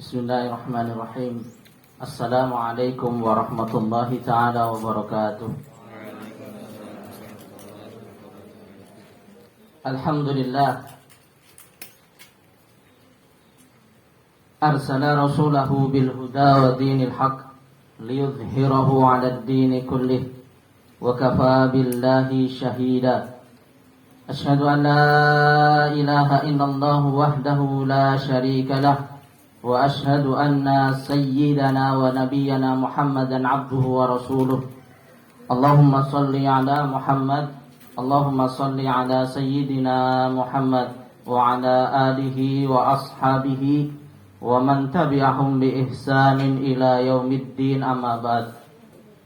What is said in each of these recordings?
Bismillahirrahmanirrahim. Assalamualaikum warahmatullahi ta'ala wabarakatuh. Alhamdulillah arsala rasulahu bil huda wa dinil haq liyudhhirahu 'ala ad-din kullih wa kafa billahi shahida. Asyhadu an la ilaha illallah wahdahu la syarika lah wa asyhadu anna sayyidana wa nabiyyana Muhammadan abduhu wa rasuluh. Allahumma salli ala Muhammad, Allahumma salli ala sayyidina Muhammad wa ala alihi wa ashabihi wa man tabi'ahum bi ihsanin ila yaumiddin, amma ba'd.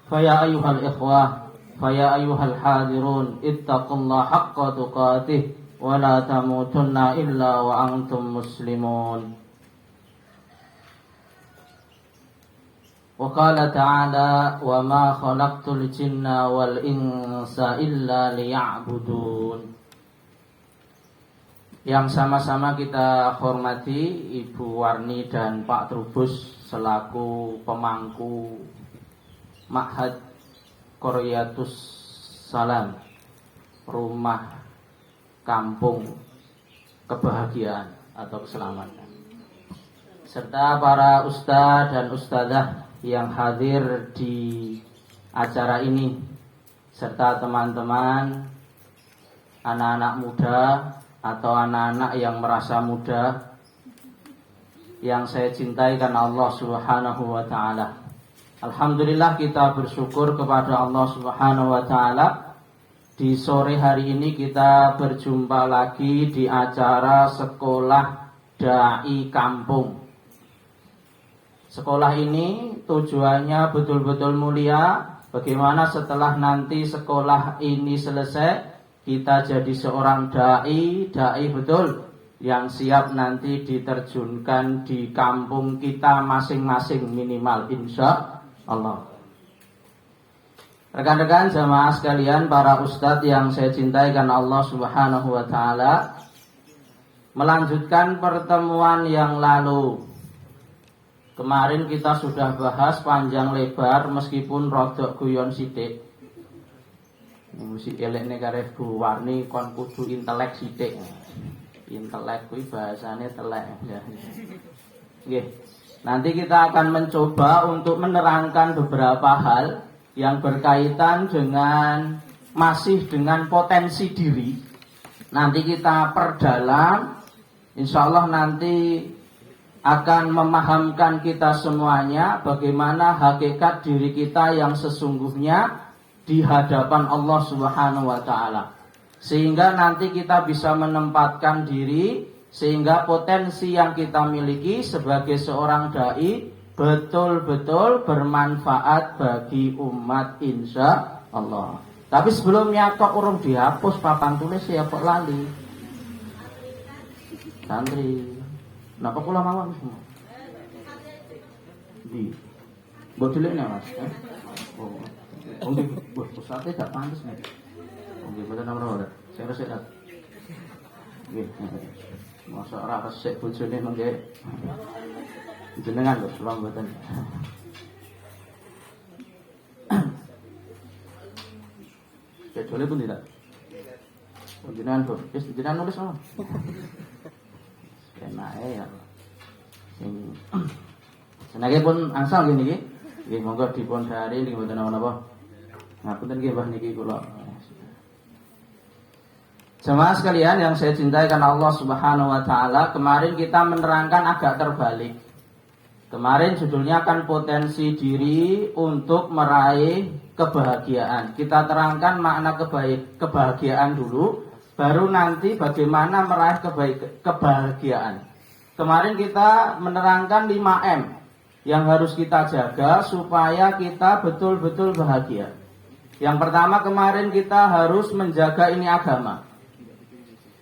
Fa ya ayyuhal ikhwah, fa ya ayyuhal hadirun, ittaqullaha haqqa tuqatih wa la tamutunna illa wa antum muslimun. Wa qala ta'ala wa ma khalaqtul jinna wal insa illa liya'budun. Yang sama-sama kita hormati Ibu Warni dan Pak Trubus selaku pemangku Ma'had Qaryatus Salam, rumah kampung kebahagiaan atau keselamatan, serta para ustadz dan ustadzah yang hadir di acara ini, serta teman-teman anak-anak muda atau anak-anak yang merasa muda yang saya cintai karena Allah Subhanahu wa ta'ala. Alhamdulillah, kita bersyukur kepada Allah Subhanahu wa ta'ala. Di sore hari ini kita berjumpa lagi di acara Sekolah Dai Kampung. Sekolah ini tujuannya betul-betul mulia. Bagaimana setelah nanti sekolah ini selesai, kita jadi seorang dai betul, yang siap nanti diterjunkan di kampung kita masing-masing minimal, insya Allah. Rekan-rekan jamaah sekalian, para ustadz yang saya cintai karena Allah Subhanahu wa ta'ala, melanjutkan pertemuan yang lalu. Kemarin kita sudah bahas panjang lebar meskipun rodok guyon sithik. Musik elekne karep Bu Warni kon kudu intelek sithik. Intelek kuwi bahasane telek. Nggih. Nanti kita akan mencoba untuk menerangkan beberapa hal yang berkaitan dengan masih dengan potensi diri. Nanti kita perdalam, insyaallah nanti akan memahamkan kita semuanya bagaimana hakikat diri kita yang sesungguhnya di hadapan Allah Subhanahu wa ta'ala, sehingga nanti kita bisa menempatkan diri, sehingga potensi yang kita miliki sebagai seorang dai betul-betul bermanfaat bagi umat, insya Allah. Tapi sebelumnya kok urung dihapus papan tulis ya, kok lali santri. Napa kula mawon semua? Di. Mbok delikne Mas. Oh. Oh nggih, bos pusate gak pantes nih. Oh nggih, mboten nomor. Sing resik ta. Nggih. Masa ora resik bojone mengke. Jenengan lho, kula mboten. Kedole pun tidak. Jenengan kok, wis jenengan nulis mawon. Enake ya. Sing senake pun angsal ngene iki. Nggih, monggo dipun dhari nggih mboten napa-napa. Ngapunten nggih Mbah niki kula. Jemaah sekalian yang saya cintai karena Allah Subhanahu wa ta'ala, kemarin kita menerangkan agak terbalik. Kemarin judulnya kan potensi diri untuk meraih kebahagiaan. Kita terangkan makna kebahagiaan dulu, baru nanti bagaimana meraih kebahagiaan. Kemarin kita menerangkan 5M yang harus kita jaga supaya kita betul-betul bahagia. Yang pertama, kemarin kita harus menjaga ini agama.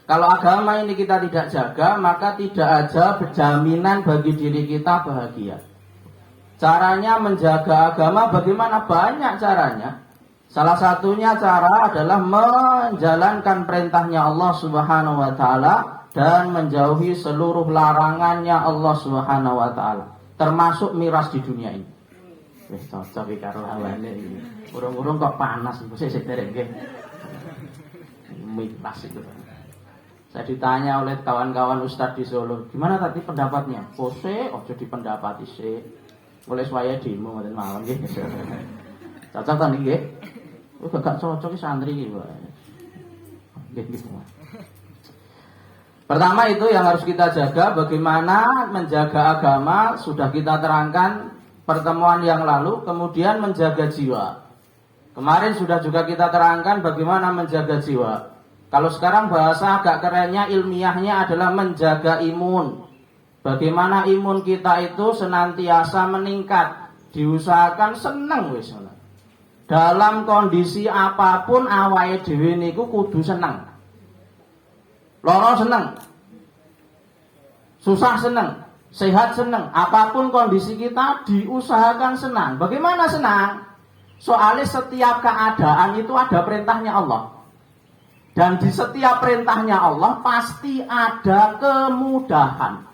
Kalau agama ini kita tidak jaga, maka tidak ada jaminan bagi diri kita bahagia. Caranya menjaga agama bagaimana? Banyak caranya. Salah satunya cara adalah menjalankan perintahnya Allah Subhanahu wa ta'ala dan menjauhi seluruh larangannya Allah Subhanahu wa taala, termasuk miras di dunia ini. Wis cocok iki karo awake iki. Urung-urung kok panas sik dereng nggih. Miras itu. Saya ditanya oleh kawan-kawan Ustadz di Solo, gimana tadi pendapatnya? Pose, ojo dipendapati sih. Boleh swaya demo ngoten mawon nggih. Cocok ta niki nggih? Oh, gak cocok iki santri iki, Pak. Nggih. Pertama itu yang harus kita jaga, bagaimana menjaga agama, sudah kita terangkan pertemuan yang lalu, kemudian menjaga jiwa. Kemarin sudah juga kita terangkan bagaimana menjaga jiwa. Kalau sekarang bahasa agak kerennya, ilmiahnya adalah menjaga imun. Bagaimana imun kita itu senantiasa meningkat, diusahakan seneng wis. Dalam kondisi apapun awake dhewe niku kudu seneng. Lara seneng, susah seneng, sehat seneng, apapun kondisi kita diusahakan senang. Bagaimana senang? Soalnya setiap keadaan itu ada perintahnya Allah. Dan di setiap perintahnya Allah pasti ada kemudahan.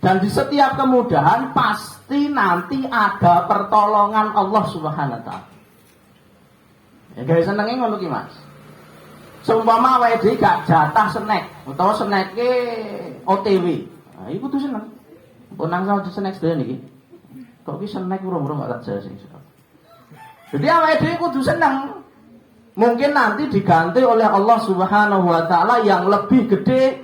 Dan di setiap kemudahan pasti nanti ada pertolongan Allah Subhanahu wa taala. Ya guys, senenge ngono ki Mas. Seumpama awake dhewe gak jatah snack utawa snacke OTW. Nah, iku kudu seneng. Pun nang sama snack sedaya niki. Kok ki snack urung-urung gak tak jelasin. Jadi awake dhewe kudu seneng. Mungkin nanti diganti oleh Allah Subhanahu wa taala yang lebih gede,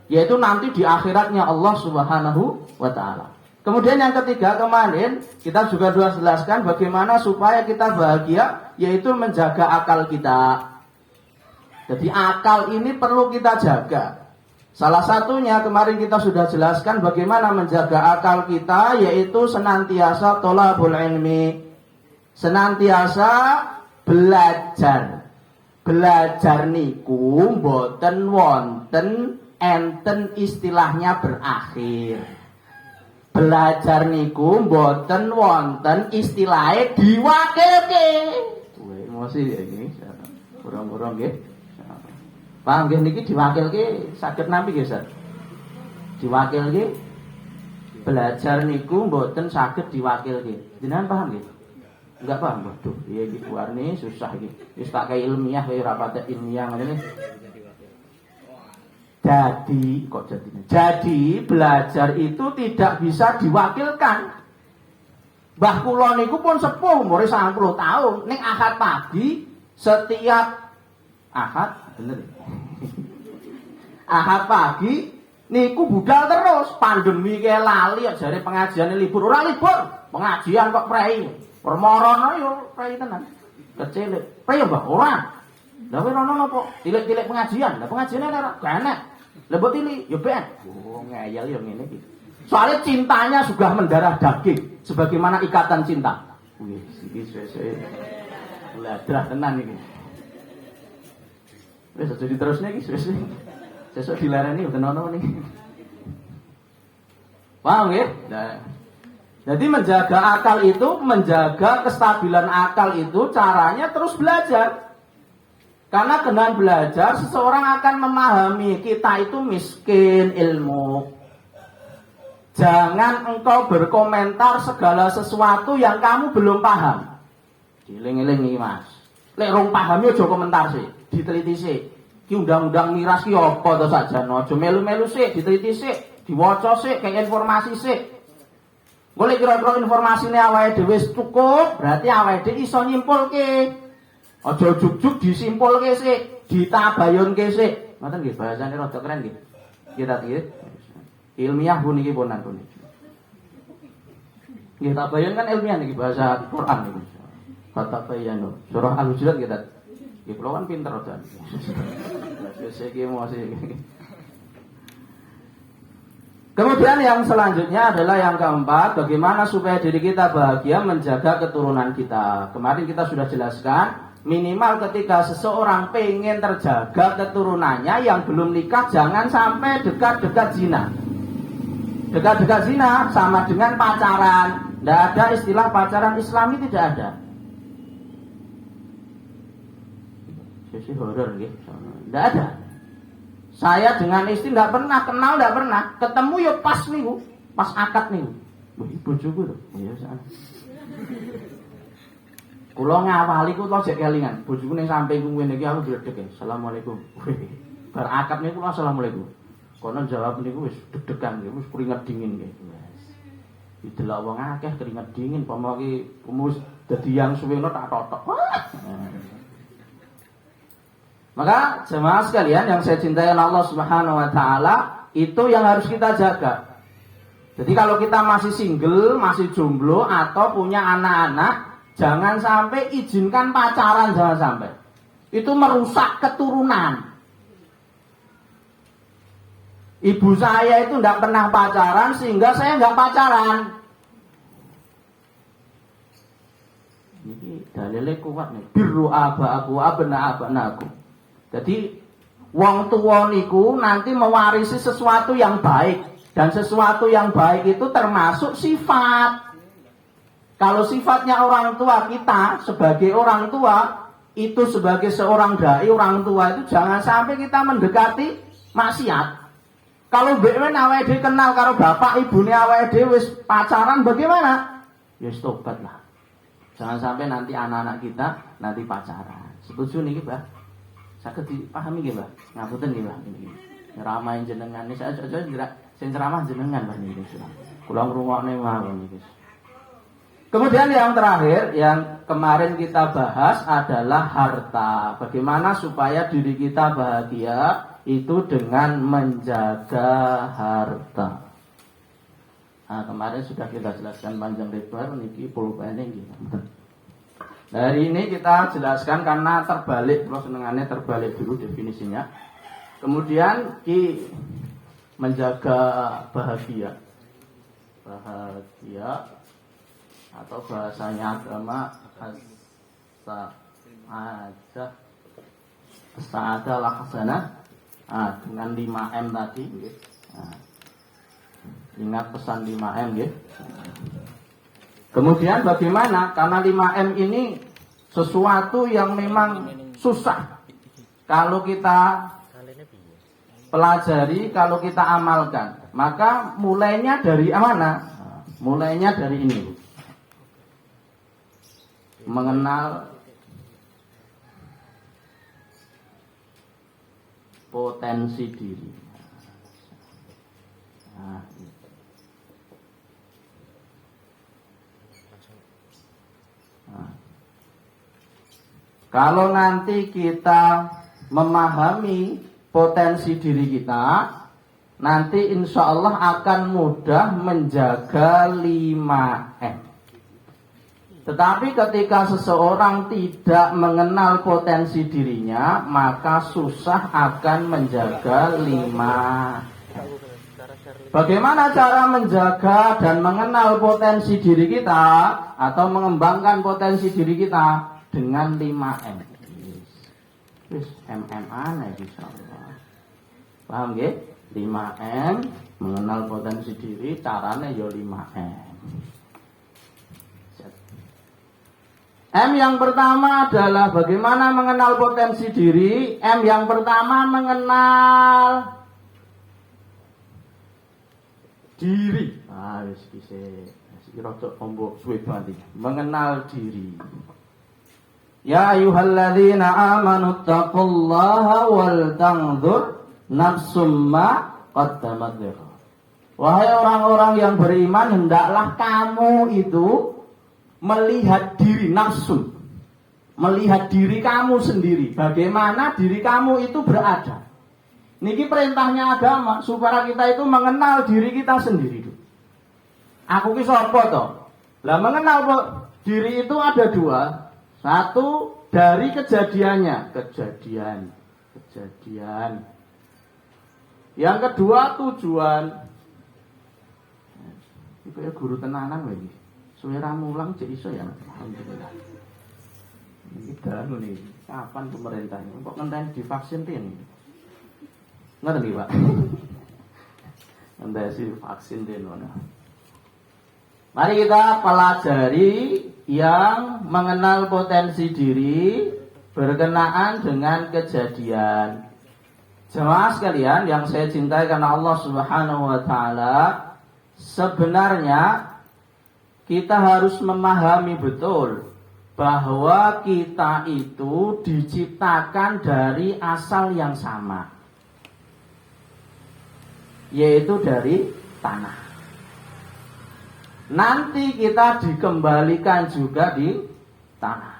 yaitu nanti di akhiratnya Allah Subhanahu wa taala. Kemudian yang ketiga, kemarin kita juga sudah jelaskan bagaimana supaya kita bahagia, yaitu menjaga akal kita. Jadi akal ini perlu kita jaga. Salah satunya kemarin kita sudah jelaskan bagaimana menjaga akal kita, yaitu senantiasa thalabul ilmi, senantiasa belajar niku mboten wonten enten istilahnya berakhir. Belajar niku mboten wonten istilahnya diwakilke. Duwe emosi ya iki. Kurang-kurang nggih. Paham nggih niki diwakilke saged nampi nggih, Ustaz? Diwakilke belajar niku mboten saged diwakilke. Jenengan paham nggih? Enggak paham, waduh, iya iki warni susah iki. Wis tak kaya ilmiah kaya ora patek ilmiah ngene. Jadi belajar itu tidak bisa diwakilkan. Mbah kula niku pun sepuh umure 90 tahun, ning Ahad pagi setiap Ahad, bener. Ahad pagi niku budal terus, pandemi ke lali jare pengajiane libur, ora libur, pengajian kok prei. Permorono yo prei tenan. Kecil. Prei Mbah ora. Lah kowe rono napa? Tilik-tilik pengajian. Lah pengajiane ora enak. Lah mbok tilik yo ben. Oh ngeyel yo ngene iki. Soalnya cintanya sudah mendarah daging sebagaimana ikatan cinta. Wih, iki sesuk. Ladrah tenan iki. Wis aja diterusne iki sesuk. Sesuk dilarani yo tenono niki. Paham nggih? Nah, jadi menjaga akal itu, menjaga kestabilan akal itu caranya terus belajar. Karena dengan belajar seseorang akan memahami kita itu miskin ilmu. Jangan engkau berkomentar segala sesuatu yang kamu belum paham. Dieling-eling iki Mas. Lek rong paham yo aja komentar sih, diteliti sih. Ki undang-undang miras ki apa to sakjane, aja melu-melu sih, diteliti sih, diwaca sih, kayak informasi sih. Boleh kira-kira informasine awake dhewe cukup, berarti awake dhewe iso nyimpulke. Aja juk-juk disimpulke sik, ditabayunke sik. Ngoten nggih bahasane rada keren nggih. Kita nggih. Ilmiah pun niki ponan pun. Nggih tabayun kan ilmiah niki bahasa Quran niki. Tabayun. Surah Al-Hujurat kita. Nggih kula kan pinter rada. Wis iki emosi. Kemudian yang selanjutnya adalah yang keempat, bagaimana supaya diri kita bahagia, menjaga keturunan kita. Kemarin kita sudah jelaskan, minimal ketika seseorang pengen terjaga keturunannya yang belum nikah, jangan sampai dekat-dekat zina. Dekat-dekat zina sama dengan pacaran. Tidak ada istilah pacaran Islami, tidak ada. Sisi horor gitu. Tidak ada. Saya dengan istri tidak pernah kenal, tidak pernah ketemu ya pas niku, pas akad niku. Wah, bojoku lho. Ya sana. Kula ngawali ku kok jek kelingan. Bojoku ning sampingku ngene iki aku dledek. Assalamualaikum. Bar akad niku kula assalamualaikum. Kono jawab niku wis deg-degan nggih, wis keringet dingin nggih. Wes. Didelok wong akeh keringet dingin, pomo iki wis dadi yang suweno tak totok. Maka jemaah sekalian yang saya cintai Allah Subhanahu wa taala, itu yang harus kita jaga. Jadi kalau kita masih single, masih jomblo atau punya anak-anak, jangan sampai izinkan pacaran, jangan sampai. Itu merusak keturunan. Ibu saya itu tidak pernah pacaran sehingga saya nggak pacaran. Ini dalilnya kuat nih. Birru aba'aku abna'aku. Jadi wong tua niku nanti mewarisi sesuatu yang baik, dan sesuatu yang baik itu termasuk sifat. Kalau sifatnya orang tua kita sebagai orang tua itu sebagai seorang dai orang tua itu jangan sampai kita mendekati maksiat. Kalau bewen awake dhewe kenal karo bapak ibune awake dhewe wis pacaran bagaimana? Ya tobat lah. Jangan sampai nanti anak-anak kita nanti pacaran. Setuju niki, Mbak? Saged dipahami nggih, Mbah? Ngapunten nggih, Mbah. Ngramain jenengan niki saya sing ceramah jenengan, Mbah niki. Kula ngrungokne mawon niki. Kemudian yang terakhir yang kemarin kita bahas adalah harta. Bagaimana supaya diri kita bahagia itu dengan menjaga harta. Nah, kemarin sudah kita jelaskan panjang lebar niki pulpene nggih. Hari ini kita jelaskan karena terbalik, kalau senengannya terbalik dulu definisinya. Kemudian menjaga bahagia. Bahagia atau bahasanya agama as-sa'adah lahsanah. Dengan 5M tadi gitu. Ingat pesan 5M gitu. Kemudian bagaimana? Karena 5M ini sesuatu yang memang susah kalau kita pelajari, kalau kita amalkan. Maka mulainya dari mana? Mulainya dari ini. Mengenal potensi diri. Nah, kalau nanti kita memahami potensi diri kita, nanti insya Allah akan mudah menjaga 5M. Tetapi ketika seseorang tidak mengenal potensi dirinya, maka susah akan menjaga 5M. Bagaimana cara menjaga dan mengenal potensi diri kita atau mengembangkan potensi diri kita? Dengan 5M. Wis MM aneh insyaallah. Paham nggih? 5M mengenal potensi diri, caranya ya 5M. M yang pertama adalah bagaimana mengenal potensi diri. M yang pertama mengenal diri. Wis iki rada ombok suwe banget. Mengenal diri. Ya ayyuhalladzina amanu taqullaha wal tanzur nafsum ma qaddamat lighad. Wahai orang-orang yang beriman, hendaklah kamu itu melihat diri nafsu. Melihat diri kamu sendiri. Bagaimana diri kamu itu berada. Niki perintahnya agama supaya kita itu mengenal diri kita sendiri. Aku ki sapa to? Lah mengenal diri itu ada dua. Satu dari kejadiannya, kejadian. Yang kedua tujuan. Iku ya guru tenanan lagi. Suara mulang cek iso ya. Alhamdulillah. Ini dalu nih. Kapan pemerintahnya? Kok ngenteni divaksin tin? Ngerti Pak? Ngenteni vaksin tin mana? Mari kita pelajari yang mengenal potensi diri berkenaan dengan kejadian. Jemaah sekalian yang saya cintai karena Allah Subhanahu wa taala, sebenarnya kita harus memahami betul bahwa kita itu diciptakan dari asal yang sama, yaitu dari tanah. Nanti kita dikembalikan juga di tanah.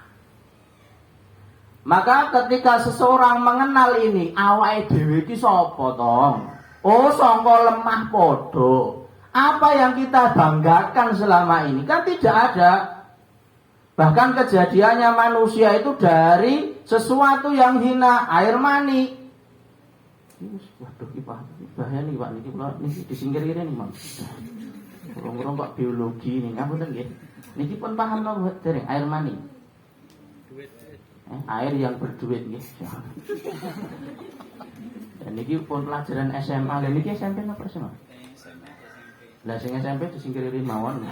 Maka ketika seseorang mengenal ini, awake dhewe iki sapa tong? Oh, sangka lemah podo. Apa yang kita banggakan selama ini kan tidak ada. Bahkan kejadiannya manusia itu dari sesuatu yang hina, air mani. Waduh, bahaya nih Pak, niki disingkir kene nih, Mang. Kurang-kurang Pak biologi nih, ngapunten nggih. Niki pun paham napa dereng air mani? Air yang berduit nggih. Dan niki pun pelajaran SMA. Lah niki SMP napa SMA? Lah sing SMP disingkiri mawon.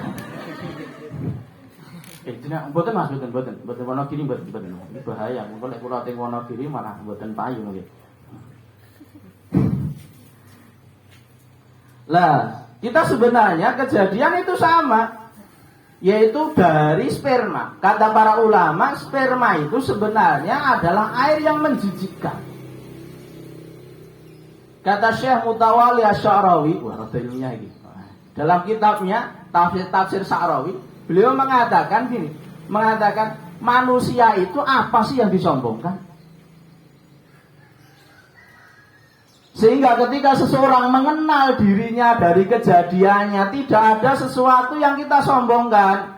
Jenengan mboten Mas, mboten Wonogiri mboten. Ini bahaya. Mengko nek kula teng Wonogiri malah mboten payu nggih. Lah, kita sebenarnya kejadian itu sama, yaitu dari sperma. Kata para ulama, sperma itu sebenarnya adalah air yang menjijikkan. Kata Syekh Mutawalli Asy-Sya'rawi, wah rada ilmiah iki. Dalam kitabnya Tafsir Sya'rawi, beliau mengatakan gini, manusia itu apa sih yang disombongkan? Sehingga ketika seseorang mengenal dirinya dari kejadiannya, tidak ada sesuatu yang kita sombongkan.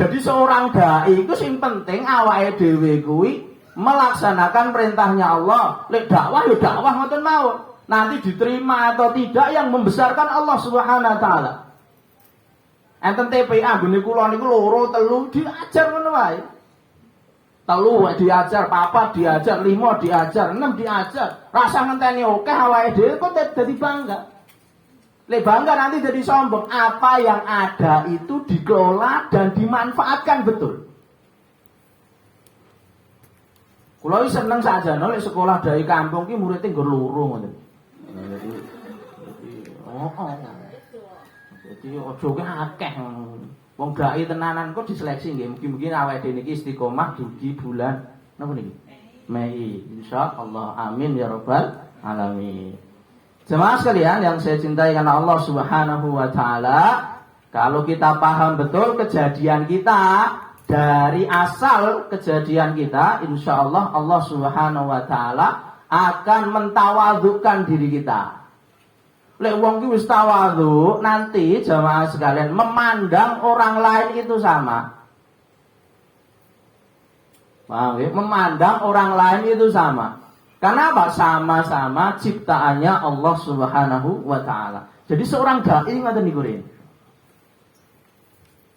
Jadi seorang dai itu sing penting awake dhewe kuwi melaksanakan perintahnya Allah. Lek dakwah ya dakwah ngoten mawon. Nanti diterima atau tidak yang membesarkan Allah Subhanahu wa taala. Enten TPA gune kula niku loro telu diajar ngono wae. Telu diajar, papat diajar, 5 diajar, 6 diajar. Rasa ngenteni akeh awake dhewe kok dadi bangga. Lek bangga nanti jadi sombong. Apa yang ada itu dikelola dan dimanfaatkan betul. Kula iki seneng sakjane lek sekolah dari kampung ki muridé nggo loro ngoten. Jadi ojo akeh. Wong dai tenanan kok diseleksi nggih. Mugi-mugi awake dhewe niki istiqomah dugi bulan napa niki? Mei. Insyaallah. Amin ya rabbal alamin. Jemaah sekalian yang saya cintai karena Allah Subhanahu wa taala, kalau kita paham betul kejadian kita dari asal kejadian kita, insyaallah Allah Subhanahu wa taala akan mentawadhukan diri kita. Lek wong ki wis tawadhu, nanti jamaah sekalian memandang orang lain itu sama. Paham ya? Memandang orang lain itu sama. Karena apa? Sama-sama ciptaannya Allah Subhanahu wa taala. Jadi seorang dai ngoten niku.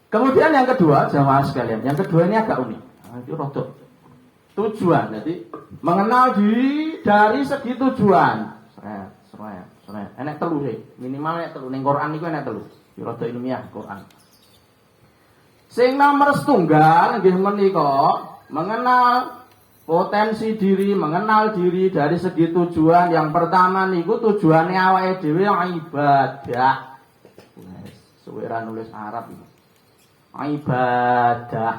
Kemudian yang kedua, jamaah sekalian, yang kedua ini agak unik. Itu rada tujuan. Jadi mengenal diri dari segi tujuan. Enek telu sih, minimal enek telu. Ning Quran niku enek telu. Rada ilmiah Quran. Sing nomor setunggal nggih menika mengenal potensi diri, mengenal diri dari segi tujuan. Yang pertama niku tujuannya awake dhewe ibadah. Wes, suwe ra nulis Arab iki. Ibadah.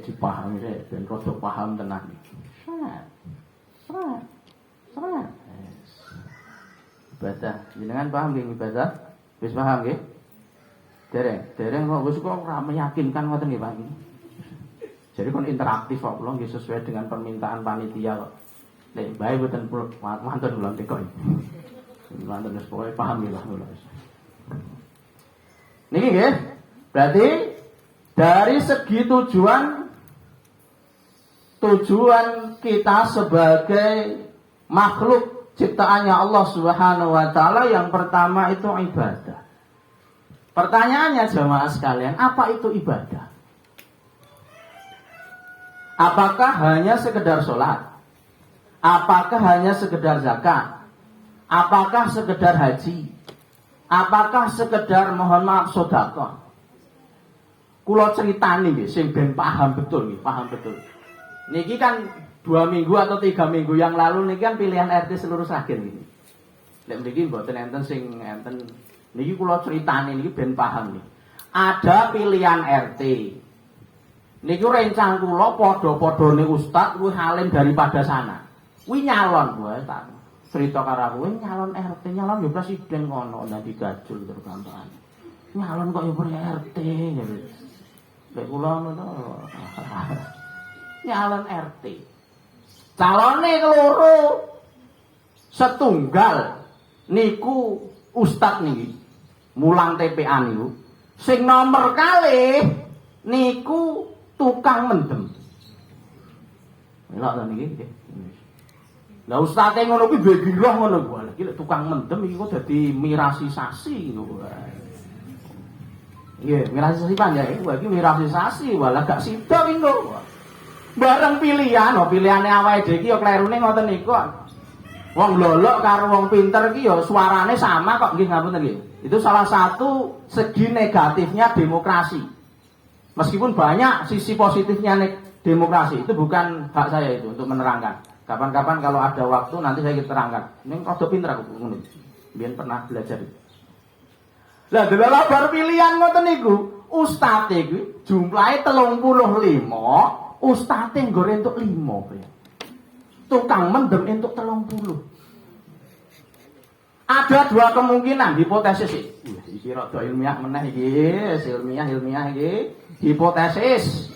Dipahami sih, ben rada paham tenan. Salat. Ibadah. Jenengan paham nggih ibadah? Wis paham nggih? Dereng kok wis kok ora meyakinkan ngoten nggih Pak. Jadi kon interaktif kok kula nggih sesuai dengan permintaan panitia kok. Nek bae mboten mantun kula tekok. Mantun wis pokoke paham nggih kula. Niki nggih. Berarti dari segi tujuan kita sebagai makhluk ciptaannya Allah Subhanahu wa taala, yang pertama itu ibadah. Pertanyaannya jemaah sekalian, apa itu ibadah? Apakah hanya sekedar sholat? Apakah hanya sekedar zakat? Apakah sekedar haji? Apakah sekedar mohon maaf sedekah? Kula critani nggih sing ben paham betul nggih, paham betul. Niki kan 2 minggu atau 3 minggu yang lalu niki kan pilihan RT seluruh Sragen ini. Lek mriki mboten enten sing enten niki kula critani niki ben paham nih. Ada pilihan RT. Niku rencang kula padha-padhane ustaz kuwi alim daripada sana. Kuwi nyalon wae tak cerita karo aku, nyalon RT, nyalon yo presiden kono nanti gajul tergampangan. Nyalon kok yo RT gitu. Lek kula ngono nyalon RT. Calone keloro setunggal niku ustaz niki mulang TPA niku. Sing nomor kalih niku tukang mendem. Lha niki nggih. Lah ustaze ngono kuwi duwe giroh ngono kuwi. Iki lek tukang mendem iki kok dadi mirasisasi ngono wae. Nggih, mirasisasi panjang iki mirasisasi walah gak sida iki kok. Bareng pilihan, pilihane awake dhewe iki ya klerune ngoten niku. Wong lolok karo wong pinter iki ya suarane sama kok nggih ngapunten nggih. Itu salah satu segi negatifnya demokrasi. Meskipun banyak sisi positifnya demokrasi, itu bukan hak saya itu untuk menerangkan. Kapan-kapan kalau ada waktu nanti saya terangkan. Ini rada pinter aku ngono. Biyen pernah belajar. Lah delala bar pilihan ngoten niku, ustaz iki jumlahe 35, ustaz nggo entuk 5 ya. Tukang mendem entuk 30. Ada 2 kemungkinan hipotesis iki. Iki rada ilmiah meneh iki, ilmiah iki. Hipotesis.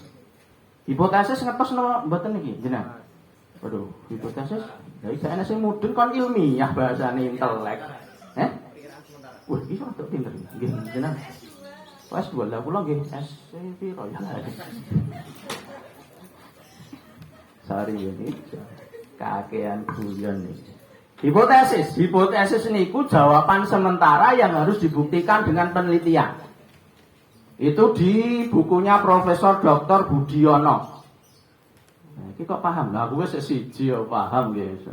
Hipotesis ngetos napa mboten iki jenengan? Waduh, hipotesis. Ya iki ana sing mudhun kon ilmiah bahasane intelek. Wah, iki rada pinter. Nggih, jenengan. Wes 2 lah kula nggih S piro ya. Sari ini kakean guyon iki. Hipotesis niku jawaban sementara yang harus dibuktikan dengan penelitian. Itu di bukunya Profesor Dr. Budiono. Nah, ini kok paham? Nah, aku wis siji ya paham guys.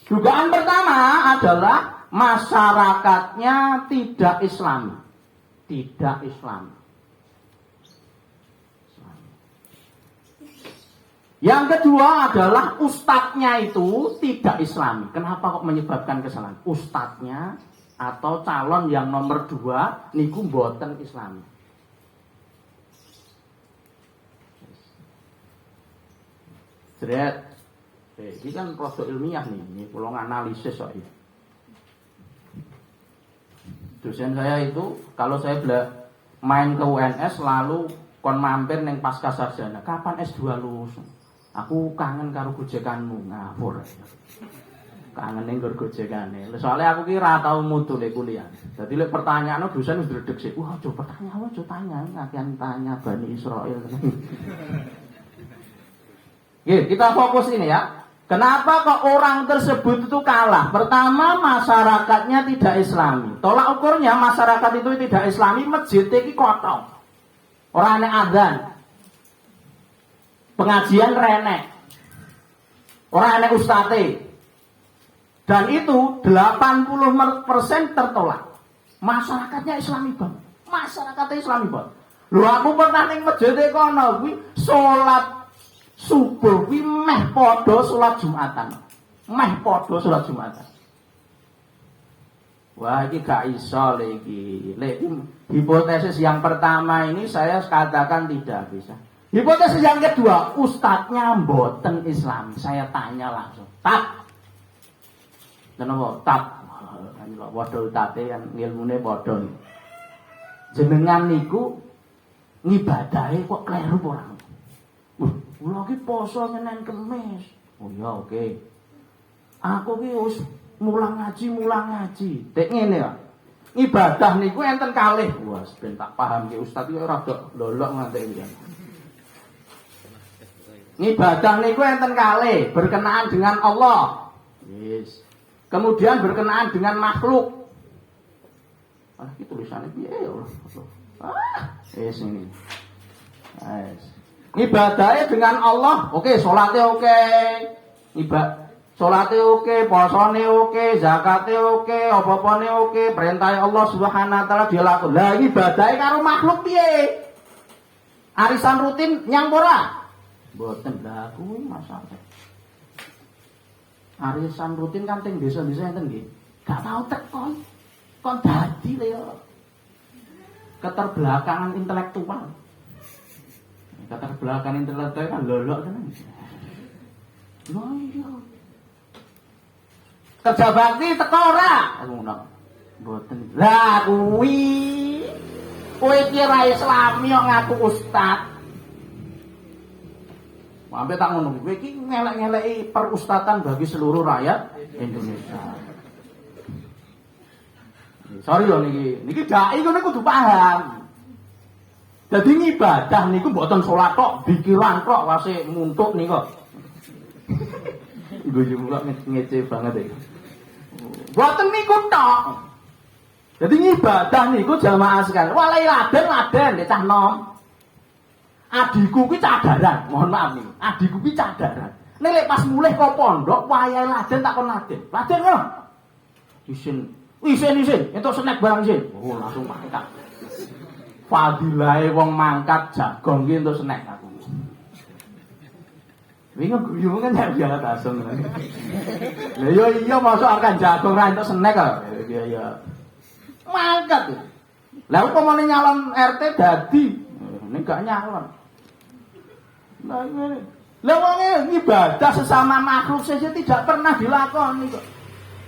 Dugaan pertama adalah masyarakatnya tidak Islami. Tidak Islami. Yang kedua adalah ustadznya itu tidak Islami. Kenapa kok menyebabkan kesalahan? Ustadznya atau calon yang nomor 2 niku mboten Islami. Jret. Ini kan proses ilmiah nih. Ini kalau analisis soalnya. Dosen saya itu kalau saya main ke UNS lalu kon mampir neng pasca sarjana. Kapan S2 lulus? Aku kangen karo gojekanmu ngapur. Kangen ning gojekane. Soalnya aku ki ra tau mutu lek kuliah. Dadi lek pertanyaane dosen wis dredeg sik. Wah, coba tanya, ngakian tanya Bani Israil. Oke, kita fokus ini ya. Kenapa kok orang tersebut itu kalah? Pertama, masyarakatnya tidak Islami. Tolak ukurnya masyarakat itu tidak Islami, masjid iki kotor. Ora ana adzan. Pengajian renek. Ora ana ustate. Dan itu 80% tertolak. Masyarakatnya Islami banget. Masyarakatnya Islami banget. Lho aku pernah ning masjid kono kuwi salat subuh kuwi meh padha salat Jumatan. Meh padha salat Jumatan. Wah, iki gak iso iki. Hipotesis yang pertama ini saya katakan tidak bisa. Hipotesis yang kedua, ustadznya mboten Islam. Saya tanya langsung. Tak. Kenapa? Tak. Waduh tate yang ilmune padha. Jenengan niku ngibadahe kok kleru orang. Kula iki poso Senin Kamis. Oh ya oke. Aku ki wis mulang ngaji. Tek ngene ya. Ibadah niku enten kalih. Wah, ben tak paham ki ustaz iki rada lolok nganti iki. Ibadah niku enten kalih, berkenaan dengan Allah. Yes. Kemudian berkenaan dengan makhluk. Iki tulisannya piye ya? Yes ini. Yes. Ibadahnya dengan Allah, oke, sholatnya oke, sholatnya oke, posone oke, zakatnya oke, apa-apane oke, perintah Allah Subhanahu wa taala dilakukan. Lah ibadahnya karo makhluk piye? Arisan rutin nyang ora? Mboten lah kuwi masalah. arisan rutin kan teng desa-desa enten nggih. Gak tau teko. Kon dadi lho ya. Keterbelakangan intelektual. Keterbelakangan intelektual kan lolok tenan. Lho iya. Kerja bakti teko ora? Ngono. Mboten. Lah kuwi kowe iki ra Islami kok ngaku ustaz. Sampai tak ngono, kowe iki ngelek-ngeleki perustatan bagi seluruh rakyat Indonesia. Sorry lho niki dai ngono kudu paham. Dadi ibadah niku mboten salat tok, pikiran tok wase nguntuk niku. Guyu kok ngece banget iki. Mboten niku tok. Dadi ibadah niku jamaah sekalian. Walai laden cah nom. Adikku kuwi cadaran, mohon maaf nih. Adikku kuwi cadaran. Nek lek pas mulih kok pondok wayahe laden tak kon laden. Laden ngono. Isin, entuk snack barang isin. Oh, langsung mangkat. Fadilahe wong mangkat jagong ki entuk snack aku. Wingi guyu kan ya biasa tasung. Lah yo iya masuk akan jagong ra entuk snack kok. Iya. Mangkat. Lah upamane nyalon RT dadi nek gak nyalon. Lah wong ibadah sesama makhluk saja tidak pernah dilakoni kok.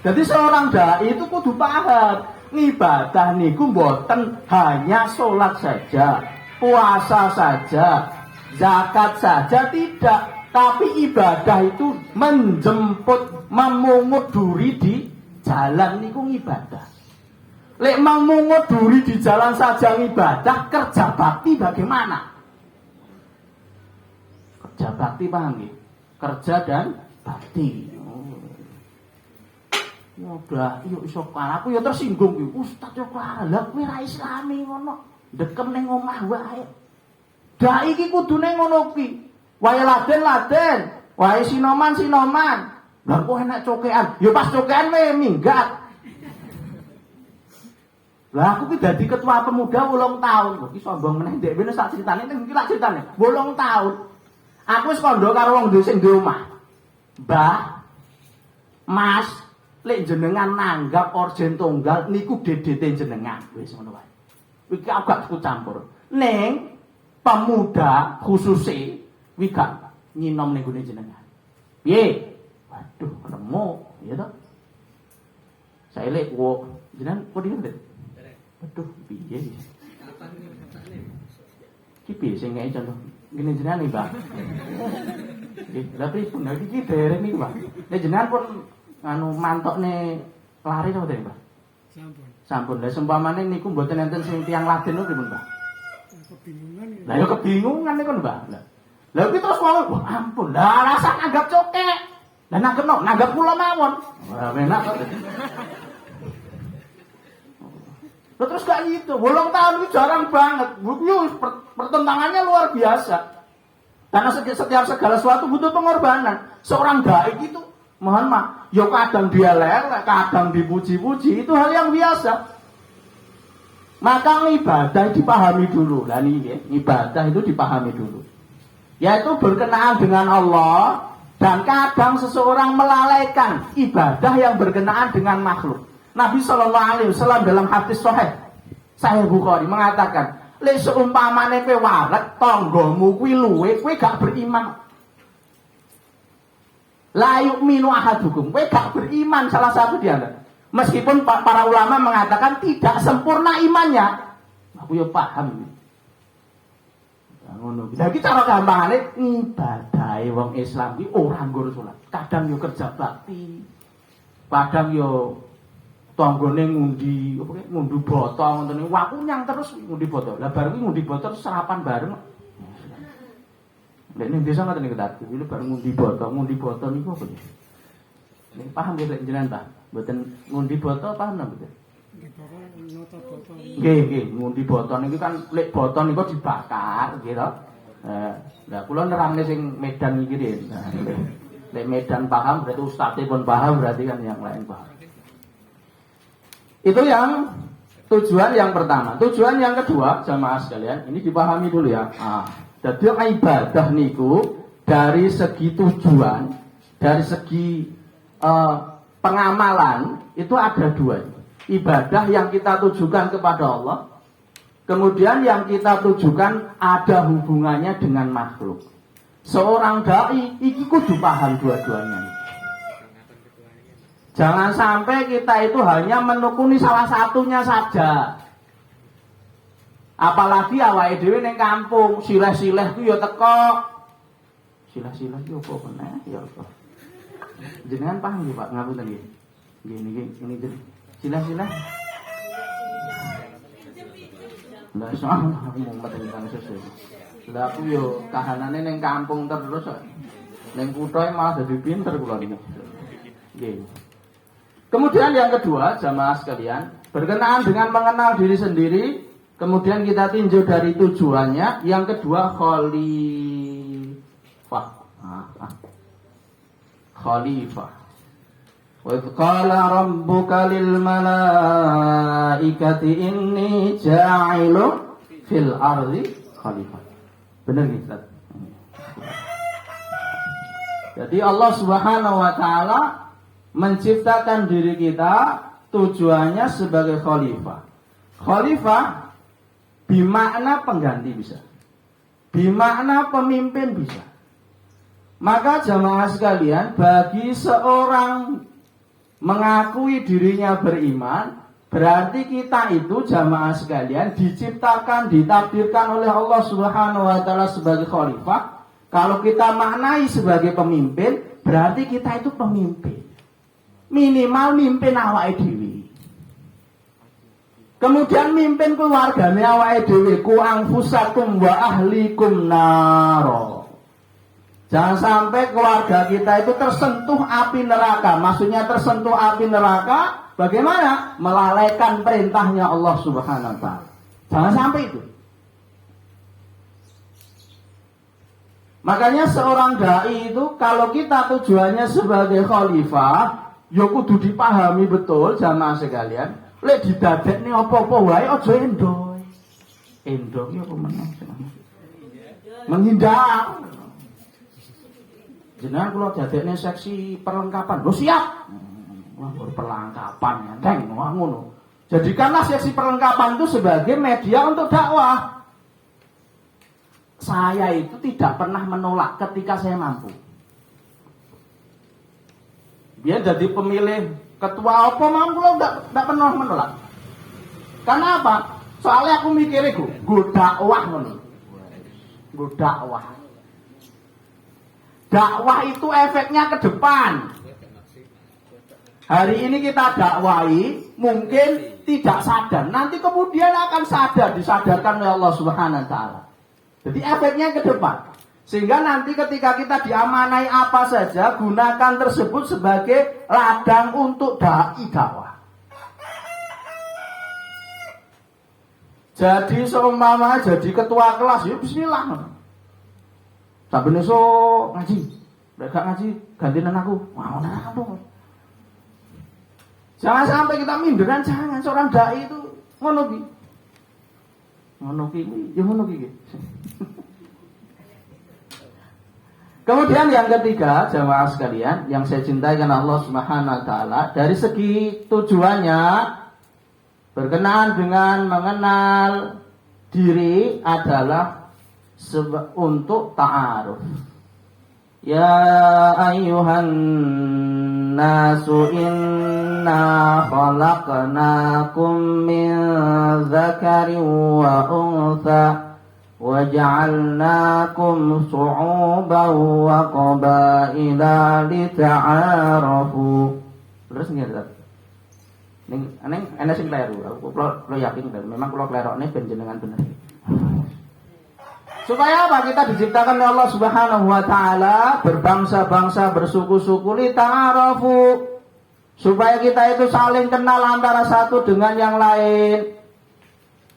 Jadi seorang dai itu kudu paham, ibadah niku mboten hanya sholat saja, puasa saja, zakat saja tidak, tapi ibadah itu menjemput, memungut duri di jalan niku ibadah. Lek memungut duri di jalan saja ibadah, kerja bakti bagaimana? Kerja bakti paham nggih? Kerja dan bakti. Udah, yuk iso kalah. Aku ya tersinggung iki. Ustaz yo kalah. Lah kowe ra Islami ngono. Dekem ning omah wae. Dai iki kudune ngono kuwi. Wae laden. Wae sinoman. Lah kok enak cokean. Ya pas cokean wae minggat. Lah aku ki dadi ketua pemuda 8 tahun. Kok iki sombong meneh ndek wene sak critane ning iki lak critane. 8 tahun. Aku wis kandha karo wong sing di omah. Mbah, Mas, lek jenengan nanggap orjen tunggal niku dedete jenengan. Wis ngono wae. Iki aku gak ikut campur. Ning pemuda khususe wi gak nyinom ning gone jenengan. Piye? Waduh, remuk, ya toh. Saya lek wo jenengan kok dinten. Waduh, piye? Kapan ngrasane? Ki piye sing ngene contoh? Ngene jenengan nih, Mbak. Nggih, lha pripun iki derek niku, Mbak. Nek jenengan pun anu mantokne lari to, Mbak? Sampun. Lah seumpamane niku mboten enten sing tiyang laden niku pripun, Mbak? Kebingungan. Lah ya kebingungan niku, Mbak. Lah iki terus wong, wah ampun. Lah rasa anggap cokek. Lah nanggap kula mawon. Wah, enak kok. Terus gak gitu, 8 tahun itu jarang banget. Pertentangannya luar biasa. Karena setiap segala sesuatu butuh pengorbanan. Seorang dai itu, mohon maaf, ya kadang dia lelek, kadang dipuji-puji, itu hal yang biasa. Maka ibadah dipahami dulu. Lah ini ibadah itu dipahami dulu. Yaitu berkenaan dengan Allah, dan kadang seseorang melalaikan ibadah yang berkenaan dengan makhluk. Nabi SAW dalam hadis sahih Sahih Bukhari mengatakan, "Lek seumpamane kowe walet tanggamu kuwi luwe, kowe gak beriman." La yu'minu ahadukum, kowe gak beriman salah satu di antara. Meskipun para ulama mengatakan tidak sempurna imannya. Aku ya paham. Ngono. Jadi cara gampangane ibadahe wong Islam iki ora nggur salat. Kadang yo kerja bakti. Kadang yo tanggane ngundi boto ngoten niku aku nyang terus ngundi boto. Lah bar kuwi ngundi boto sarapan bareng. Nek ning desa ngoten niku tadi, iki bar ngundi boto niku apa nggih? Nek paham nggih jenengan, Pak? Mboten ngundi boto paham nggih mboten? Nggih, ngundi boto niku kan lek boto niku dibakar, nggih to. Lah kula nerangne sing Medan iki nggih. Lek Medan paham berarti ustadz pun paham berarti kan yang lain paham. Itu yang tujuan yang pertama. Tujuan yang kedua, jamaah sekalian, ini dipahami dulu ya. Jadi ibadah niku dari segi tujuan, dari segi pengamalan itu ada dua. Ibadah yang kita tujukan kepada Allah, kemudian yang kita tujukan ada hubungannya dengan makhluk. Seorang dai iki kudu paham dua-duanya. Jangan sampai kita itu hanya menekuni salah satunya saja. Apalagi awake dhewe ning kampung, sileh-sileh ku ya teko. Sileh-sileh ku apa meneh ya apa. Jenengan paham nggih Pak, ngapunten nggih. Nggih niki ini sileh-sileh. Lah soal ngomong tentang sesuatu. Lah aku yo kahanane ning kampung terus kok. Ning kutha malah dadi pinter kula niki. Nggih. Kemudian yang kedua, jamaah sekalian, berkenaan dengan mengenal diri sendiri, kemudian kita tinjau dari tujuannya. Yang kedua, khalifah. Khalifah. Wa idh qala rabbuka lil malaikati inni ja'ilun fil ardi khalifah. Benar nggih, Ustaz? Jadi Allah Subhanahu wa taala menciptakan diri kita tujuannya sebagai khalifah. Khalifah bimakna pengganti bisa, bimakna pemimpin bisa. Maka jamaah sekalian, bagi seorang mengakui dirinya beriman, berarti kita itu jamaah sekalian diciptakan, ditakdirkan oleh Allah Subhanahu wa taala sebagai khalifah. Kalau kita maknai sebagai pemimpin, berarti kita itu pemimpin. Minimal mimpin awake dhewe. Kemudian mimpin keluargane awake dhewe, ku anfusakum wa ahlikum naro. Jangan sampai keluarga kita itu tersentuh api neraka. Maksudnya tersentuh api neraka, bagaimana? Melalaikan perintahnya Allah Subhanahu wa taala. Jangan sampai itu. Makanya seorang dai itu kalau kita tujuannya sebagai khalifah, ya kudu dipahami betul jamaah sekalian. Lek didadekne apa-apa wae aja endo. Endo ki apa meneh? Menghindar. Jenengan kula dadekne seksi perlengkapan. Lho siap. Wah, perlengkapan enteng ngono. Jadikanlah seksi perlengkapan itu sebagai media untuk dakwah. Saya itu tidak pernah menolak ketika saya mampu. Biar jadi pemilih ketua apa mampu lo enggak pernah menolak. Karena apa? Soalnya aku mikirnya gue dakwah ngono. Gue dakwah. Dakwah itu efeknya ke depan. Hari ini kita dakwahi, mungkin tidak sadar. Nanti kemudian akan sadar, disadarkan oleh Allah Subhanahu wa taala. Jadi efeknya ke depan. Sehingga nanti ketika kita diamanai apa saja, gunakan tersebut sebagai ladang untuk dai dakwah. Jadi seumpama jadi ketua kelas, ya bismillah. Sampai besok ngaji, mereka ngaji gantian aku, mau aku. Jangan sampai kita minderan, jangan. Seorang dai itu ngono ki, ya ngono ki. Kemudian yang ketiga, jamaah sekalian, yang saya cintai karena Allah Subhanahu wa taala, dari segi tujuannya berkenaan dengan mengenal diri adalah untuk ta'aruf. Ya ayyuhan nasu inna khalaqnakum min dzakarin wa untha وَجَعَلْنَاكُمْ شُعُوبًا وَقَبَائِلَ لِتَعَارَفُوا. Terus nggih, ning ana sing kleru. Aku kula yakin memang kula klerokne ben jenengan bener. Supaya apa? Kita diciptakan oleh Allah Subhanahu wa taala berbangsa-bangsa, bersuku-suku, lita'arafu. Supaya kita itu saling kenal antara satu dengan yang lain.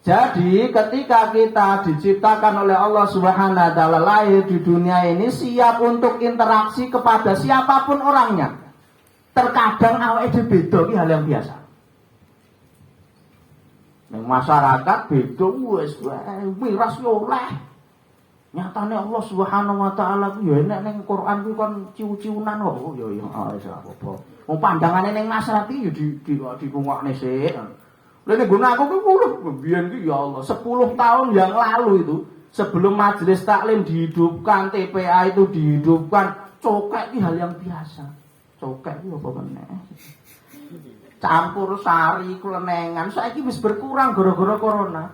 Jadi ketika kita diciptakan oleh Allah Subhanahu wa taala lahir di dunia ini siap untuk interaksi kepada siapapun orangnya. Terkadang awake dhewe beda iki hal yang biasa. Ning masyarakat beda wis miras yo oleh. Nyatane Allah Subhanahu wa taala ku ya enek ning Quran ku kon ciu-ciunan kok. Oh ya wis apa. Wong pandangane ning masyarakat ya dikungokne sik. Lha nek guna aku ku biyen ki ya Allah 10 tahun yang lalu itu sebelum majelis taklim dihidupkan, TPA itu dihidupkan, cokek itu hal yang biasa. Cokek itu apa meneh? Campur sari, kelenengan, saiki wis berkurang gara-gara corona.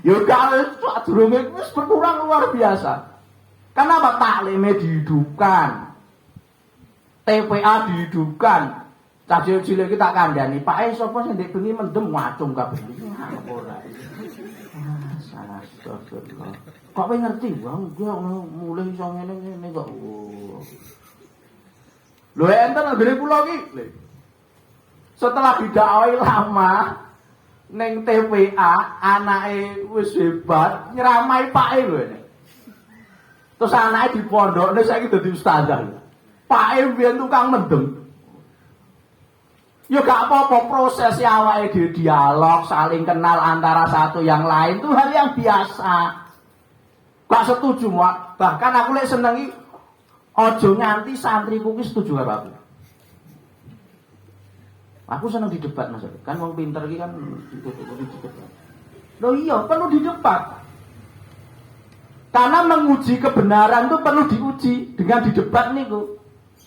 Ya kalau sadurunge wis berkurang luar biasa. Kenapa taklimnya dihidupkan? TPA dihidupkan. Cah cilik iki tak kandhani, Pak sapa sing ndek bengi mendem wacung kabeh. Ora. Salah astagfirullah. Kok kowe ngerti, Bang? Gua mulai iso ngene kok. Lho enten nggone kula iki. Setelah didakwahi lama ning TPA, anake wis hebat, nyeramai pake lho ini. Terus anake dipondokne saiki dadi ustazah. Pake biyen tukang mendem. Ya gak apa-apa proses awake dhewe dialog, saling kenal antara satu yang lain itu hal yang biasa. Gak setuju muak. Bahkan aku lek senengi aja nganti santriku ki setuju karo aku. Aku seneng di debat Mas. Kan wong pinter iki kan di debat. Loh iya, perlu di debat. Karena menguji kebenaran itu perlu diuji dengan di debat niku.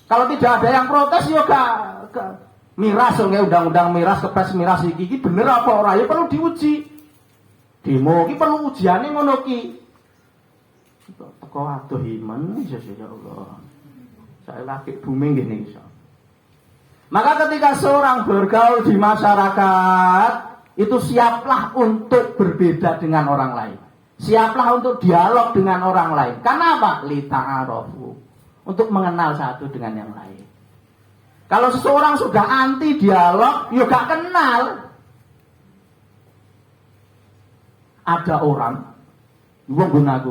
Kalau tidak ada yang protes ya gak miras, undang-undang miras, kepres miras iki bener apa ora ya perlu diuji. Demo iki perlu ujiane ngono ki. Teko adoh iman ya Allah. Saya lagi booming gini iso. Maka ketika seorang bergaul di masyarakat itu siaplah untuk berbeda dengan orang lain. Siaplah untuk dialog dengan orang lain. Kenapa? Lita'arofu. Untuk mengenal satu dengan yang lain. Kalau seseorang sudah anti dialog, ya gak kenal. Ada orang, wong gunaku.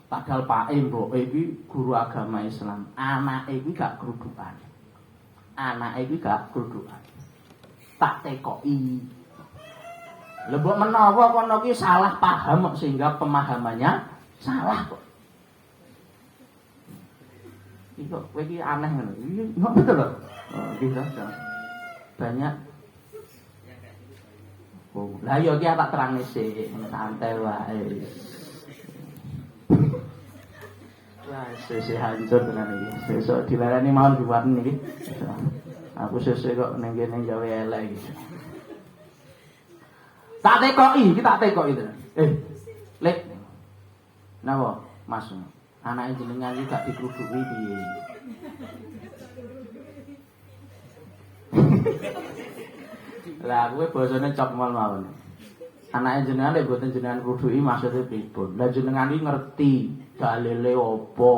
Padahal Pak Embo iki guru agama Islam, anake iki gak kerudukan. Tak tekoki. Lha mbok menawa kono ki salah paham sehingga pemahamannya salah kok. Iki kok kowe iki aneh ngono. Iki kok betul lho. Gitu. Banyak. Oh, lah yo iki tak terangne sik, santai wae. Wah, sesuk hancur tenan iki. Sesuk dilarani mau diwarni iki. Aku sesuk kok ning kene gawe elek iki. Tak tekoki, iki tak tekoki tenan. Lek. Napa, Mas? Anake jenengan iki gak dikruduki piye? Lah kowe basane cop mawon. Anake jenengan lek boten jenengan kruduki maksude pripun? Lah jenengan iki ngerti dalile apa,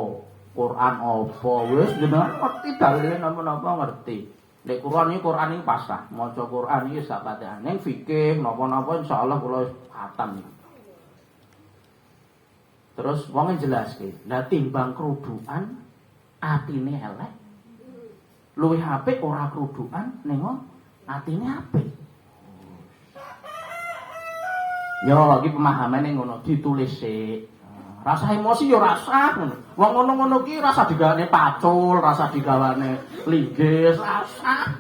Quran apa, wis jenengan ngerti dalile napa-napa ngerti. Lek Quran iki pasrah, maca Quran iki sak patene. Ning fikih napa-napa insyaallah kula khatam iki. Terus wong jelaske, lah timbang krudukan atine elek. Luwih apik ora krudukan ning atine apik. Yo iki pemahamane ngono ditulis sik. Rasa emosi yo rasa ngono. Wong ngono-ngono ki rasa digawane pacul, rasa digawane linggis, rasa.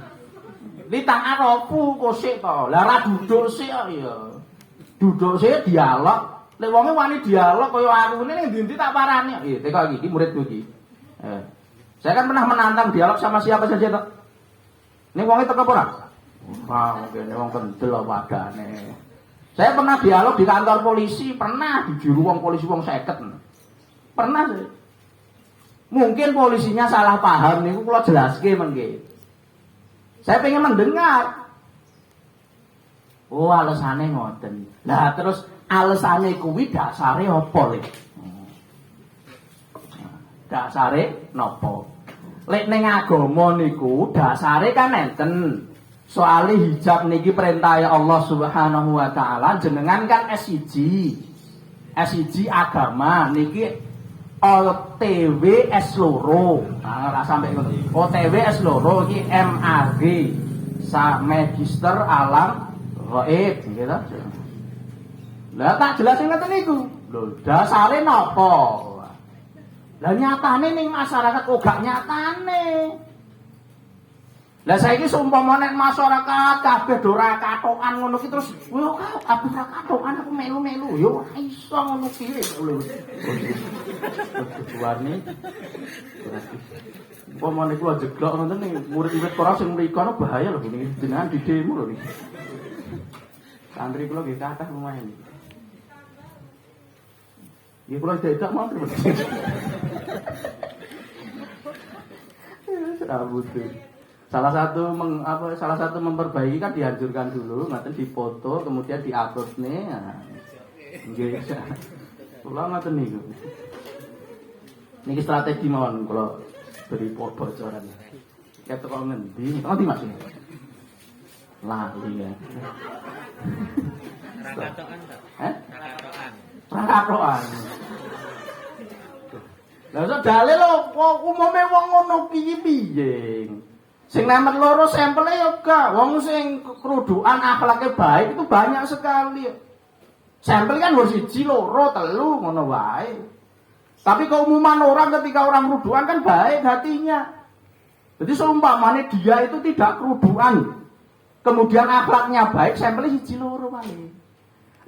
Li tak arofu kok sik to. Lah ra duduk sik ya. Duduk sik dialog. Lek wonge wani dialog kaya aku ning ndi-ndi tak parani. Teko iki muridku iki. Saya kan pernah menantang dialog sama siapa saja toh. Ning wonge teko apa ora? Wah, kene wong kendel padane. Saya pernah dialog di kantor polisi, pernah dijuru wong polisi wong 50. Pernah sih. Mungkin polisinya salah paham niku kula jelaske mengke. Saya pengen mendengar. Oh, alasane ngoten. Lah terus alasane kuwi dasare apa lek? Dasare napa? Lek ning agama niku dasare kan enten. Soale hijab niki perintah Allah Subhanahu wa taala, jenengan kan S1. S1 agama niki OTW S2. Nah, ora sampe ngono. OTW S2 iki MAG, Magister Alam Ghaib, gitu. Lah tak jelasin ngoten niku. Lho, dasare napa? Lah nyatane ning masyarakat kok gak nyatane. Lah saiki seumpama nek masyarakat kabeh do ora katokan ngono ki terus yo kabeh ora katokan aku melu-melu yo ora iso ngono ki lho. Tujuane. Umpama niku jeglok ngoten ning murid-murid ora sing mriko bahaya lho ini jenengan di demo lho iki. Santri kula nggih kathah lumayan. Ya kula tidak mau terus. Rambut. Salah satu memperbaiki kan dihancurkan dulu, ngaten difoto, kemudian diupload nih. Nggih. Kula ngaten niku. Niki strategi mawon kula beri bocoran. Ketok ngendi? Ngendi Mas? Lali ya. Rakatokan ta? Rakatokan. Lah iso dalil lho, umume wong ngono piye? Sing nomor loro sampele yo gak, wong sing kerudukan akhlaknya baik itu banyak sekali. Sampel kan harus 1, 2, 3 ngono wae. Tapi keumuman orang ketika orang kerudukan kan baik hatinya. Jadi seumpamane dia itu tidak kerudukan, kemudian akhlaknya baik, sampelnya 1, 2 wae.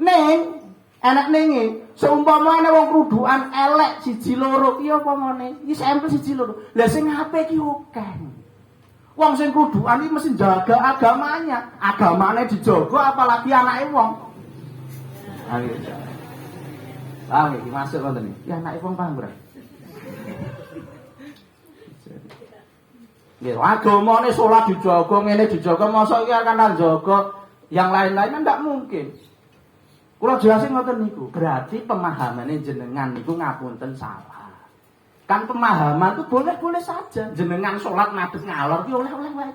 Ning enak ninge, seumpamane wong kerudukan elek 1, 2 iki apa ngene? Iki sampel 1, 2. Lah sing apik iki akeh. Wong sing kuduan iki mesti jaga agamanya. Agamane dijaga apalagi anake wong. Ayo. Paham iki masuk ngoten iki. Ya anake wong paham ora? Nggih, agamane salat dijaga, ngene dijaga, mosok iki akan jaga yang lain-lain kan ndak mungkin. Kula jelasin ngoten niku. Berarti pemahamane jenengan niku ngapunten salah. Kan pemahaman itu boleh-boleh saja. Jenengan sholat madhep ngalor ki oleh-oleh wae.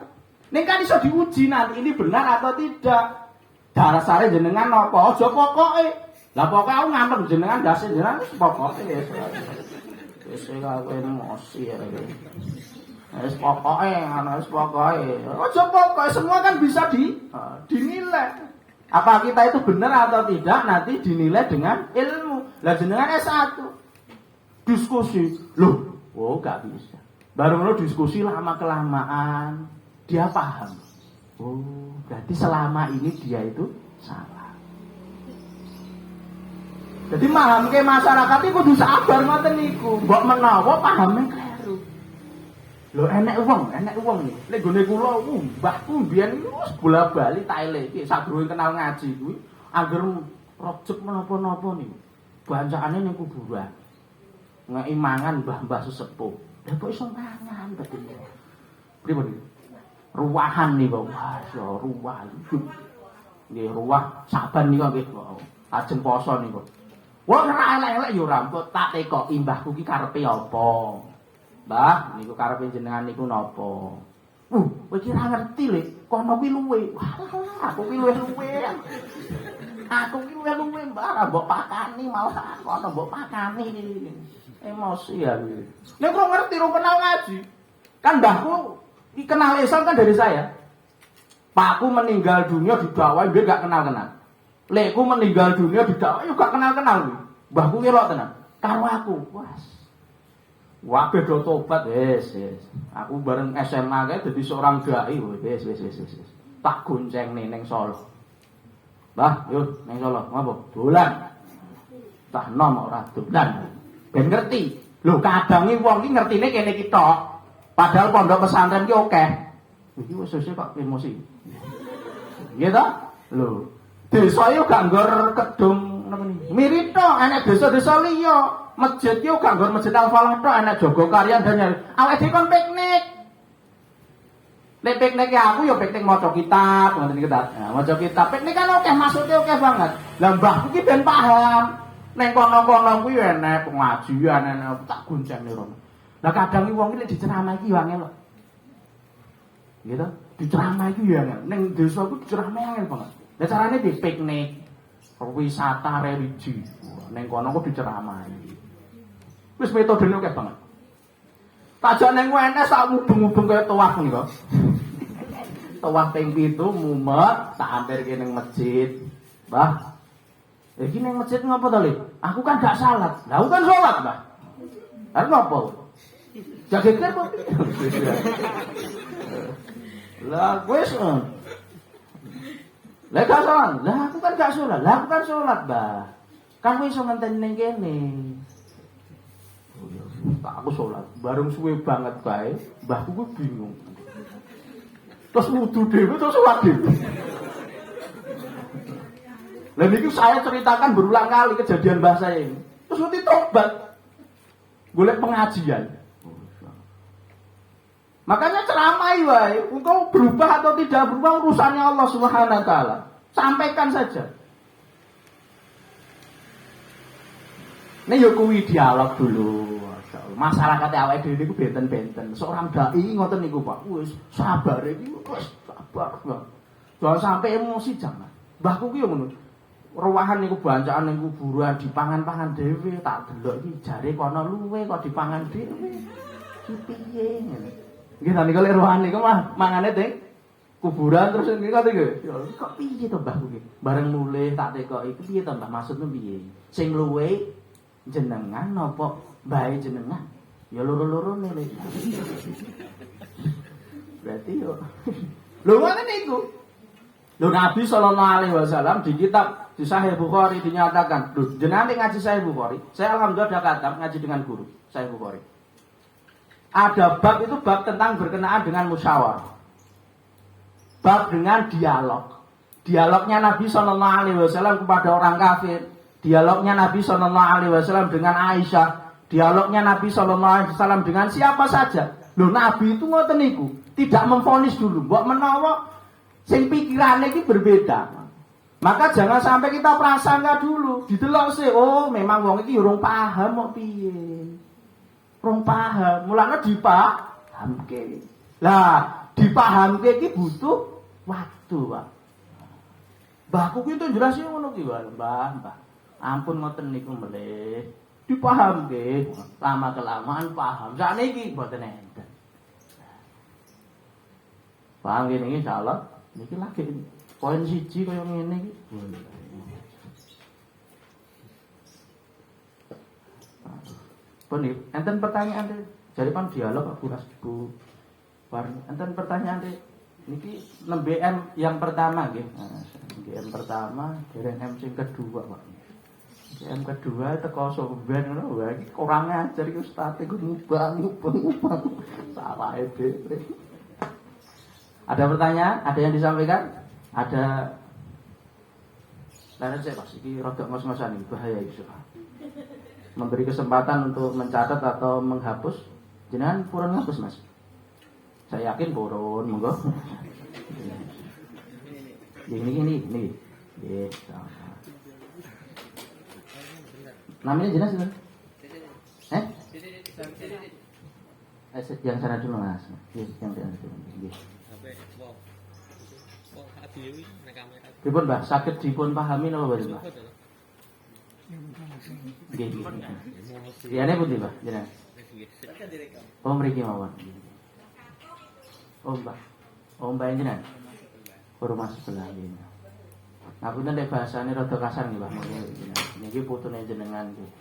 Ning kan iso diuji nanti ini benar atau tidak. Dasare jenengan napa? Aja pokoke. Lah pokoke aku ngantem jenengan dasar jenengan wis pokoke ya. Wis kowe emosi ya. Wis pokoke, ana wis pokoke. Aja pokoke, semua kan bisa dinilai. Apa kita itu benar atau tidak nanti dinilai dengan ilmu. Lah jenengan S1. Diskusi, loh, gak bisa. Baru lo diskusi lama-kelamaan, dia paham. Oh, berarti selama ini dia itu salah. Jadi paham ke masyarakat itu kudu sabar ngoten niku. Mbok menawa pahame kleru. Lho enek wong nih. Nek gone kula mbahku mbiyen wis bola-bali tak eleke sadurunge kenal ngaji kuwi anggere projek menapa-napa niku. Bancane ning kuburan. Ngeki mangan mbah-mbah sesepuh. Lah kok iso mangan betul. Pripun? Ruwahan niku. Wah, yo ruwah. Nggih, ruwah saban niku nggih. Ajeng poso niku. Wong ora elek-elek yo ramput tak tekoki mbahku ki karepe apa. Mbah, niku karepe jenengan niku napa? Kowe iki ora ngerti lho, kono kuwi luwe. Wah, aku ki luwe. Aku ki luwe mbah, mbok pakani malah kono mbok pakani. Emosi ya gitu. Nek kok ngerti ro kenal ngaji. Kan mbahku kenal Islam kan dari saya. Pakku meninggal dunia didakwai dia gak kenal-kenal. Lekku meninggal dunia didakwai juga kenal-kenal. Mbahku kelok tenan. Karo aku, wah beda tobat wis. Aku bareng SMA kae dadi seorang dai wis. Tak gonceng ning Solo. Mbah, yo ning Solo, ngopo? Dolan. Tak nom ora dolan. Ben ngerti. Lho kadange wong iki ngertine kene iki tok. Padahal pondok pesantren ki akeh. Iki wis sesuk kok emosi. Nggih to? Lho, desa yo gak nggur kedung napa niki. Mirip to enek desa-desa liya. Masjid yo gak nggur masjid Al-Falah tok enek Jogokaryan dan nyari. Awake dhewe kon piknik. Nek piknik aku yo piknik maca kitab, ngoten iki ta. Nah, maca kitab piknik kan akeh maksudnya akeh banget. Lah mbahku ki ben paham. Neng kono-kono kuwi enek pengajian enek tak gonceng rono. Lah kadang iki wong iki diceramah iki yo angel. Gitu. Diceramah iki yo angel. Ning desa ku diceramah angel banget. Lah carane di piknik, wisata religi. Neng kono ku diceramah iki. Wis metodene akeh banget. Tajak neng WNS sak mubeng-mubeng kaya tawaf niku. Tawaf ping 7 mumet tak hampir ning masjid. Mbah Iki ning masjid ngopo to, Le? Aku kan gak salat. Lah aku kan salat, Mbah. Lah ngopo? Jageker kok. Lah wis. Lah gak salat. Lah aku kan gak salat. Lah aku kan salat, Mbah. Kan wis iso ngenteni ning kene. Tak aku salat. Bareng suwe banget bae, mbahku ku bingung. Terus wudu dhewe terus salat dhewe. Lah niku saya ceritakan berulang kali kejadian mbah saya ini. Terus nanti tobat. Golek pengajian. Makanya ceramai wae, engkau berubah atau tidak berubah urusannya Allah Subhanahu wa taala. Sampaikan saja. Nek yo kuwi dialog dulu. Masyarakat awake dhewe niku benten-benten. Seorang dai ngoten niku Pak. Wis sabar iki wis sabar. Jangan sampai emosi jangan. Mbahku ki yo ngono. Ruwahan niku bancaan ning kuburan dipangan-pangan dhewe, tak delok iki jare kono luwe kok dipangan dhewe. Ki piye ngene. Nggih ta niku lek ruwahan niku mah mangane teng kuburan terus niku kok piye to mbahku ki. Bareng mulih tak tekoki piye to Mbah maksudmu piye? Sing luwe jenengan napa bae jenengan? Ya loro-lorone lek. Berarti yo. Lho ngoten niku. Lho Nabi sallallahu alaihi wasallam di kitab di Sahih Bukhari dinyatakan, loh jenengan ngaji Sahih Bukhari, saya alhamdulillah ada katam ngaji dengan guru Sahih Bukhari. Ada bab itu bab tentang berkenaan dengan musyawarah. Bab dengan dialog. Dialognya Nabi sallallahu alaihi wasallam kepada orang kafir, dialognya Nabi sallallahu alaihi wasallam dengan Aisyah, dialognya Nabi sallallahu alaihi wasallam dengan siapa saja. Loh Nabi itu ngoten niku, tidak memvonis dulu, mbok menawa sing pikirane iki berbeda. Maka jangan sampai kita prasangka dulu, didelok sih, oh memang wong iki urung paham kok piye. Urung paham, mulane dipahamke. Lah, dipahamke iki butuh waktu, Pak. Mbahku ki itu jelas ngono ki, Mbah. Ampun ngoten niku melih. Dipahamke, lama kelamaan paham. Sakniki mboten enten. Paham ngene iki insyaallah. Niki lagi poin siji kaya ngene iki. Pun enten pertanyaan deh. Jadi pan dialog aku ras Bu. Enten pertanyaan deh. Niki 6BM yang pertama nggih. BM pertama, dereng MC kedua, Pak. BM kedua teko soben ngono wae iki kurang ajar iki ustaz iku ngubang. Salah dhewe. Ada pertanyaan? Ada yang disampaikan? Ada. Lain saya Mas, ini rada ngos-ngosan ini, bahaya itu. Memberi kesempatan untuk mencatat atau menghapus. Jenengan purun ngapus Mas? Saya yakin purun, monggo. Ini. Namanya jelas itu? Yang sana dulu Mas. Yang sana dulu. Dipun Mbah, saged dipun pahami napa mboten Mbah? Nggih. Liyane pundi Mbah jenengan? Oh mriki mawon. Oh Mbah. Oh Mbah jenengan. Rumah sebelah ini. Aku nek bahasane rada kasar nggih Mbah. Niki putune jenengan nggih.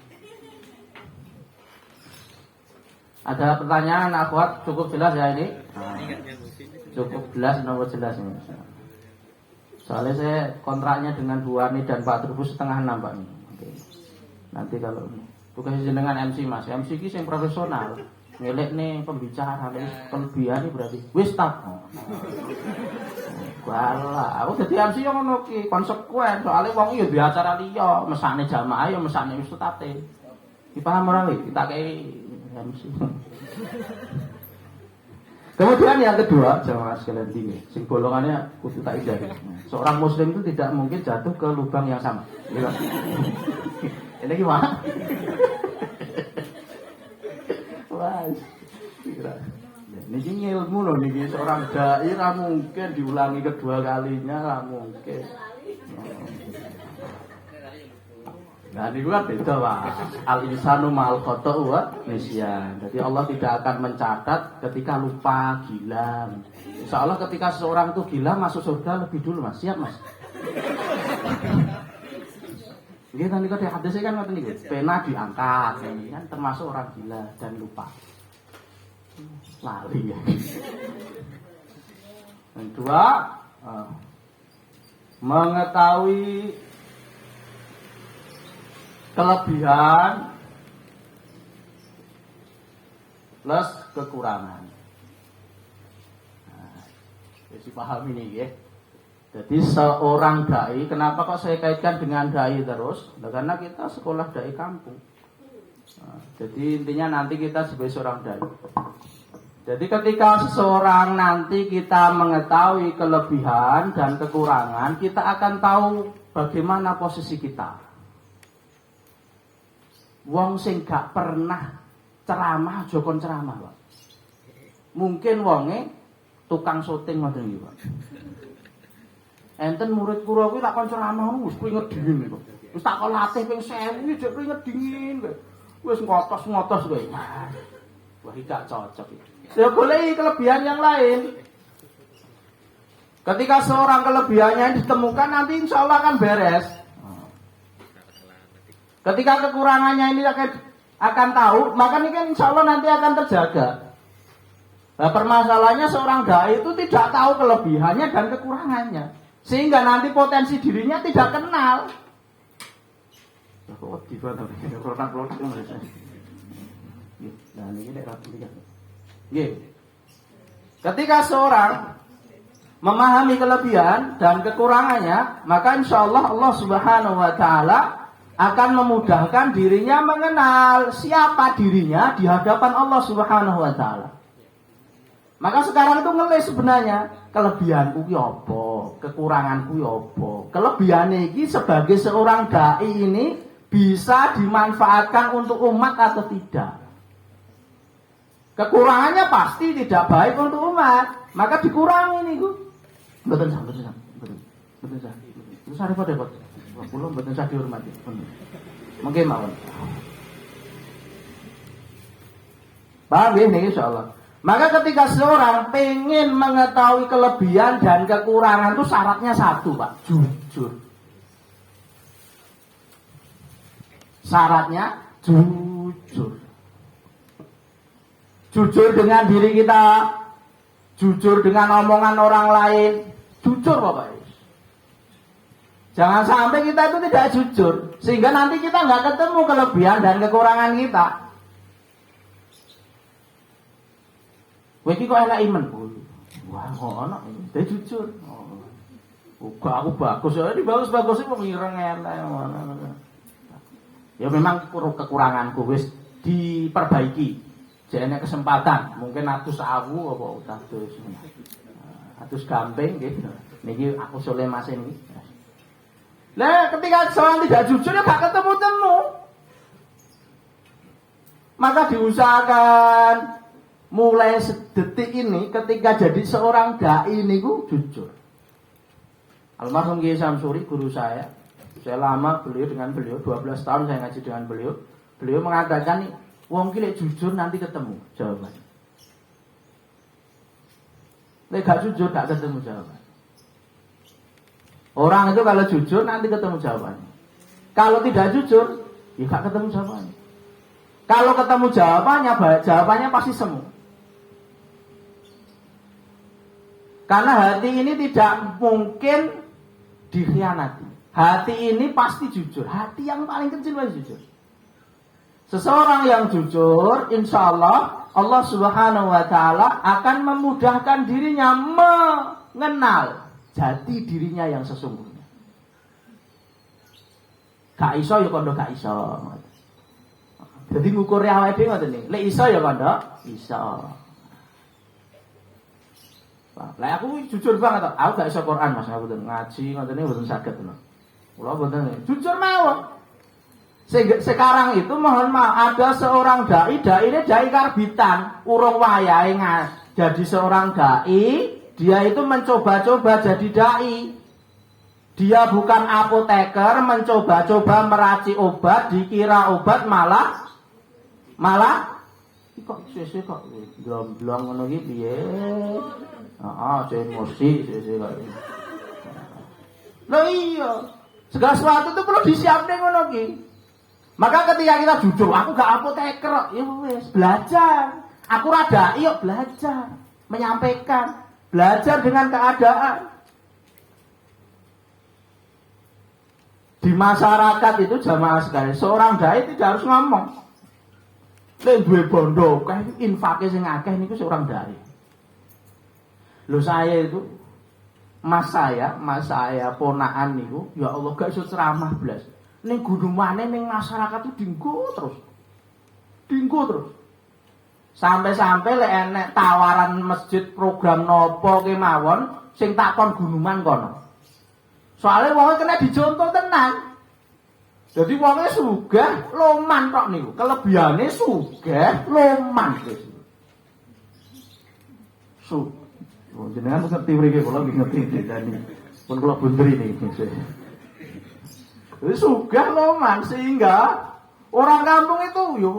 Ada pertanyaan akhwat cukup jelas ya ini? Cukup jelas nomor jelas ini. Soalnya saya kontraknya dengan Bu Warni dan Pak Trubus 5:30 Pak nih. Oke. Nanti kalau tugas jenengan MC Mas, MC ki sing profesional. Ngelek nih pembicara nih kelebihan nih berarti wis tak. Walah, aku dadi MC yo ngono ki, konsekuen. Soalnya wong iki yo duwe acara liya, mesane jamaah yo mesane wis tetate. Dipaham ora wi? Kita kei MC. Kemudian yang kedua, jamaah sekalian tinggi, sing golongannya kudu tak ijari. Seorang muslim itu tidak mungkin jatuh ke lubang yang sama. Ini gimana? Wah, ini ilmu loh, ini seorang dai lah mungkin diulangi kedua kalinya lah mungkin. Nah ini kan beda Pak. Al-insanu ma'al khota'u wa nisyan. Jadi Allah tidak akan mencatat ketika lupa, gila. Insya Allah ketika seseorang itu gila masuk surga lebih dulu Mas. Siap Mas? Nggih tadi kok hadis kan ngoten niku. Pena diangkat, ini kan termasuk orang gila dan lupa. Lali ya. Yang kedua, mengetahui kelebihan plus kekurangan. Nah, jadi paham ini ya. Jadi seorang dai, kenapa kok saya kaitkan dengan dai terus? Nah, karena kita sekolah dai kampung. Nah, jadi intinya nanti kita sebagai seorang dai. Jadi ketika seseorang nanti kita mengetahui kelebihan dan kekurangan, kita akan tahu bagaimana posisi kita. Wong sing gak pernah ceramah, jokon ceramah, Pak. Mungkin wonge tukang syuting ngoten iki, Pak. Enten murid kula kuwi lak kon ceramah wis keringet dingin kok. Wis tak kon latih ping 1000 jek keringet dingin kowe. Wis ngotos-ngotos kowe. Wah, iki gak cocok iki. Ya boleh kelebihan yang lain. Ketika seorang kelebihannya ditemukan nanti insya Allah akan beres. Ketika kekurangannya ini akan tahu, maka ini kan insya Allah nanti akan terjaga. Nah, permasalahannya seorang dai itu tidak tahu kelebihannya dan kekurangannya, sehingga nanti potensi dirinya tidak kenal. Nah, ini ketika seorang memahami kelebihan dan kekurangannya, maka insya Allah Allah Subhanahu Wa Taala akan memudahkan dirinya mengenal siapa dirinya di hadapan Allah Subhanahu Wa Taala. Maka sekarang itu ngeles sebenarnya kelebihanku ki apa, kekuranganku ki apa. Kelebihan ini sebagai seorang dai ini bisa dimanfaatkan untuk umat atau tidak. Kekurangannya pasti tidak baik untuk umat, maka dikurangi nih gue. Betul sah. Itu repot. Pulau betul sah dihormati. Mungkin mawon. Paham ya nih insyaallah. Maka ketika seorang pengen mengetahui kelebihan dan kekurangan itu syaratnya satu, Pak, jujur. Syaratnya jujur. Jujur dengan diri kita, jujur dengan omongan orang lain, jujur Bapak. Jangan sampai kita itu tidak jujur, sehingga nanti kita nggak ketemu kelebihan dan kekurangan kita. Wih, kok enak iman? Wah, kok enak ini? Dia jujur. Aku bagus, ya ini bagus-bagusnya pengirang enak. Ya memang kekuranganku wis diperbaiki. Jane kesempatan, mungkin atus awu apa atus gamping gitu. Niki aku soleh Mas ini. Lah ketika seorang tidak jujur ya gak ketemu-temu. Maka diusahakan mulai sedetik ini ketika jadi seorang dai niku jujur. Almarhum Kiai Samsuri guru saya lama dengan beliau 12 tahun saya ngaji dengan beliau. Beliau mengatakan wong ki lek jujur nanti ketemu jawabannya. Lek gak jujur gak ketemu jawaban. Orang itu kalau jujur nanti ketemu jawabannya. Kalau tidak jujur, ya gak ketemu jawabannya. Kalau ketemu jawabannya pasti semu. Karena hati ini tidak mungkin dikhianati. Hati ini pasti jujur. Hati yang paling kecil pasti jujur. Seseorang yang jujur, insya Allah Allah Subhanahu Wa Taala akan memudahkan dirinya mengenal jati dirinya yang sesungguhnya. Gak iso ya kondo gak iso. Jadi ngukure awake dhewe ngoten iki. Lek iso ya kondo iso. Lah aku jujur banget, aku gak iso Quran Mas, aku ngaji ngoten iki mboten saged lho. Kula mboten jujur mawon. Sekarang itu mohon maaf ada seorang dai ini dai karbitan, urung wayahe jadi seorang dai, dia itu mencoba-coba jadi dai. Dia bukan apoteker mencoba-coba meracik obat, dikira obat malah kok sese kok blong ngono iki piye? Heeh, emosi sese kok. Lho iya, Segala sesuatu itu perlu disiapkan ngono ki. Maka ketika kita jujur, aku gak apoteker, ya wes belajar. Aku rada, yuk belajar, menyampaikan, belajar dengan keadaan. Di masyarakat itu jamaah sekali, seorang dai tidak harus ngomong. Lek duwe bondo, kae infake sing akeh niku seorang dai. Lho saya itu mas saya ponaan niku, ya Allah gak iso ceramah blas. Ning gunungane ning masyarakat itu dinggo terus. Sampai-sampai lek enek tawaran masjid program nopo kemawon sing takon gunuman kono. Soale wong kena dicontoh tenan. Jadi wonge sugih loman tok niku. Kelebihane sugih loman wis. Jenengan ngerti mriki kula ngerti dene. Pun kula bundri niki. Wis sugih loman sehingga orang kampung itu yo.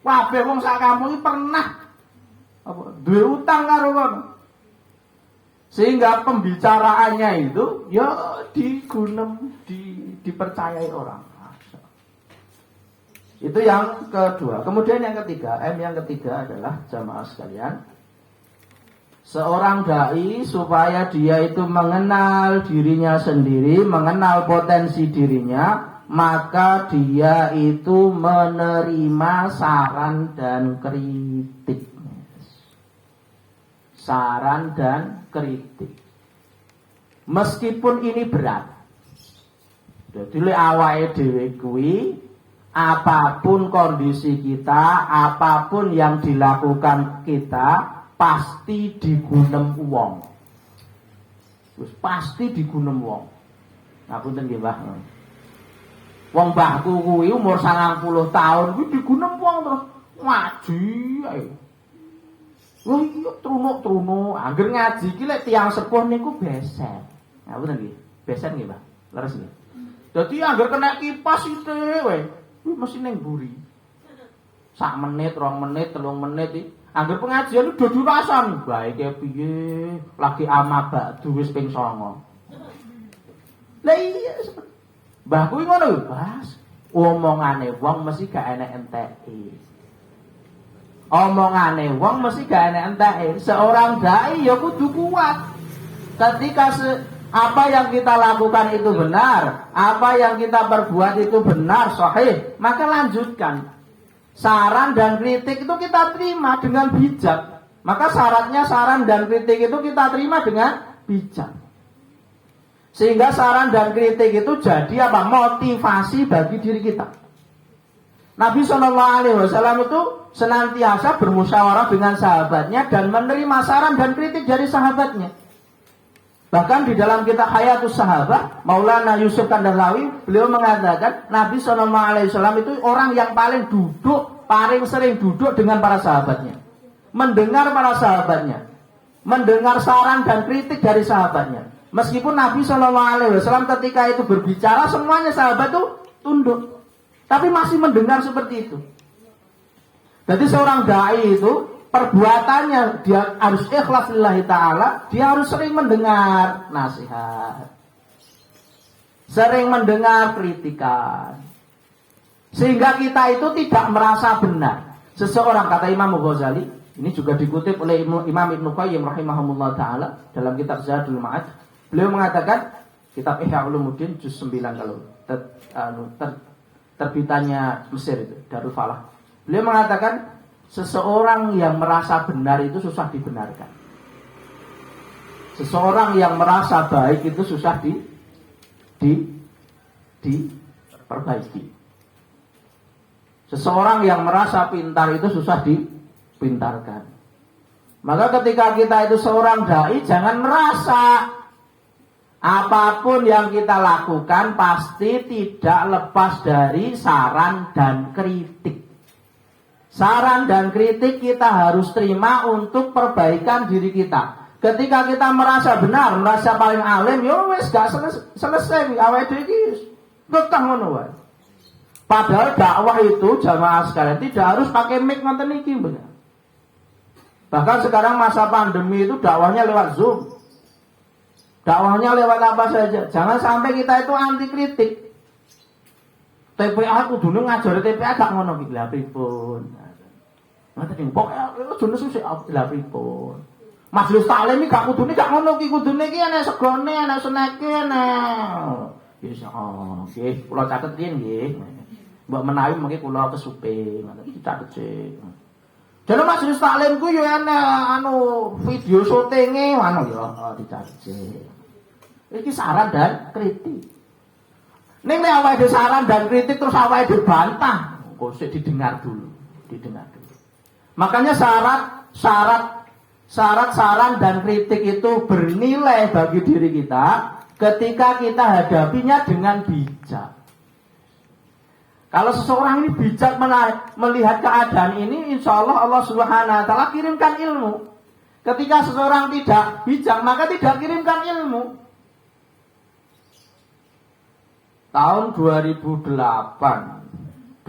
Kabeh wong sak kampung iki pernah duwe utang karo kono. Sehingga pembicaraannya itu ya dipercayai orang. Itu yang kedua. Kemudian yang ketiga, yang ketiga adalah jamaah sekalian. Seorang dai supaya dia itu mengenal dirinya sendiri, mengenal potensi dirinya, maka dia itu menerima saran dan kritik. Saran dan kritik. Meskipun ini berat. Jadi le awake dhewe kuwi apapun kondisi kita, apapun yang dilakukan kita pasti digunem wong. Terus pasti digunem wong. Ngapunten nggih, Mbah. Wong mbahku kuwi umur 90 tahun kuwi digunem wong terus ngaji ae. Wah iya trunuk-trunuk, angger ngaji iki lek tiyang sepuh niku besen. Ngapunten nggih. Besen nggih, Mbah. Leres nggih. Dadi angger kena kipas sithik wae, kuwi mesti ning mburi. 1 menit, 2 menit, 3 menit iki. Angger pengajian udah durasan, baik piye, lagi amabak wis ping 9. Lah iya, Mbah kuwi ngono lho, Mas. Omongane wong mesti gak enek enteke. Omongane wong mesti gak enek enteke. Seorang dai ya kudu kuat. Ketika apa yang kita lakukan itu benar, apa yang kita perbuat itu benar, sahih, maka lanjutkan. Saran dan kritik itu kita terima dengan bijak. Maka syaratnya saran dan kritik itu kita terima dengan bijak. Sehingga saran dan kritik itu jadi apa? Motivasi bagi diri kita. Nabi SAW itu senantiasa bermusyawarah dengan sahabatnya dan menerima saran dan kritik dari sahabatnya. Bahkan di dalam kitab Hayatus Sahabah, Maulana Yusuf Kandalawi, beliau mengatakan Nabi SAW itu orang yang paling sering duduk dengan para sahabatnya, mendengar para sahabatnya, mendengar saran dan kritik dari sahabatnya. Meskipun Nabi SAW ketika itu berbicara, semuanya sahabat itu tunduk, tapi masih mendengar seperti itu. Jadi seorang dai itu perbuatannya dia harus ikhlas lillahi ta'ala, dia harus sering mendengar nasihat, sering mendengar kritikan, sehingga kita itu tidak merasa benar. Seseorang, kata Imam Ghazali, ini juga dikutip oleh Imam Ibnu Qayyim rahimahumullah ta'ala dalam kitab Zadul Ma'ad. Beliau mengatakan, kitab Ihya Ulumuddin juz 9 kalau terbitannya Mesir itu, Darul Falah. Beliau mengatakan seseorang yang merasa benar itu susah dibenarkan. Seseorang yang merasa baik itu susah diperbaiki. Seseorang yang merasa pintar itu susah dipintarkan. Maka ketika kita itu seorang dai, jangan merasa apapun yang kita lakukan pasti tidak lepas dari saran dan kritik. Saran dan kritik kita harus terima untuk perbaikan diri kita. Ketika kita merasa benar, merasa paling alim, ya wis gak selesai awake dhewe iki tetep ngono wae. Padahal dakwah itu jamaah sekalian tidak harus pakai mic ngoten iki, bener. Bahkan sekarang masa pandemi itu dakwahnya lewat Zoom. Dakwahnya lewat apa saja. Jangan sampai kita itu anti kritik. TPA kudune ngajari TPA gak ngono iki lha pripun. Ngoten pokoke kudune susah lha pripun. Majelis taklim iki gak kudune gak ngono iki kudune iki ana segone, ana seneke, ana. Ya nggih, kula catet yen nggih. Mbok menawi mengki kula kesupe, ngoten catet sik. Jane majelis taklim ku yo ana video syutinge ngono ya dicatet sik. Iki saran dan kritik. Ning nek awake dhewe saran dan kritik terus awake dhewe bantah, kok sik didengar dulu. Makanya syarat saran dan kritik itu bernilai bagi diri kita ketika kita hadapinya dengan bijak. Kalau seseorang ini bijak melihat keadaan ini, insya Allah Subhanahu wa Ta'ala kirimkan ilmu. Ketika seseorang tidak bijak, maka tidak kirimkan ilmu. Tahun 2008, 2000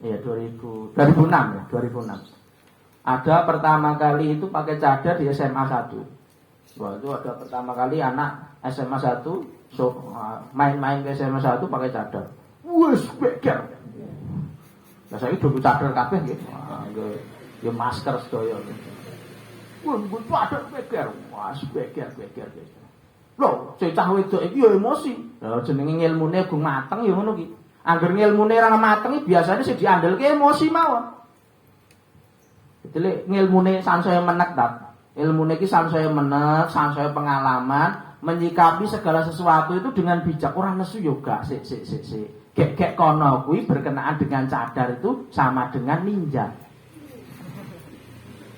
ya 2006 ya, 2006. Ada pertama kali itu pakai cadar di SMA 1. Wah, itu ada pertama kali anak SMA 1 main-main ke SMA 1 pakai cadar. Wes beker. Lah saiki do cadar kabeh nggih. Ya masker sedaya. Wah, mbok cadar beker. Wes beker. Loh, cecah wedok iki ya emosi. Lah jenenge ngilmune gung mateng ya ngono ki. Angger ngilmune ora mateng iki biasane sing diandelke emosi mawon. Dadi ngilmune sansaya menek ta. Ilmune iki sansaya menek, sansaya pengalaman, menyikapi segala sesuatu itu dengan bijak. Ora nesu yo gak sik. Gek kono kuwi berkenaan dengan cadar itu sama dengan ninja.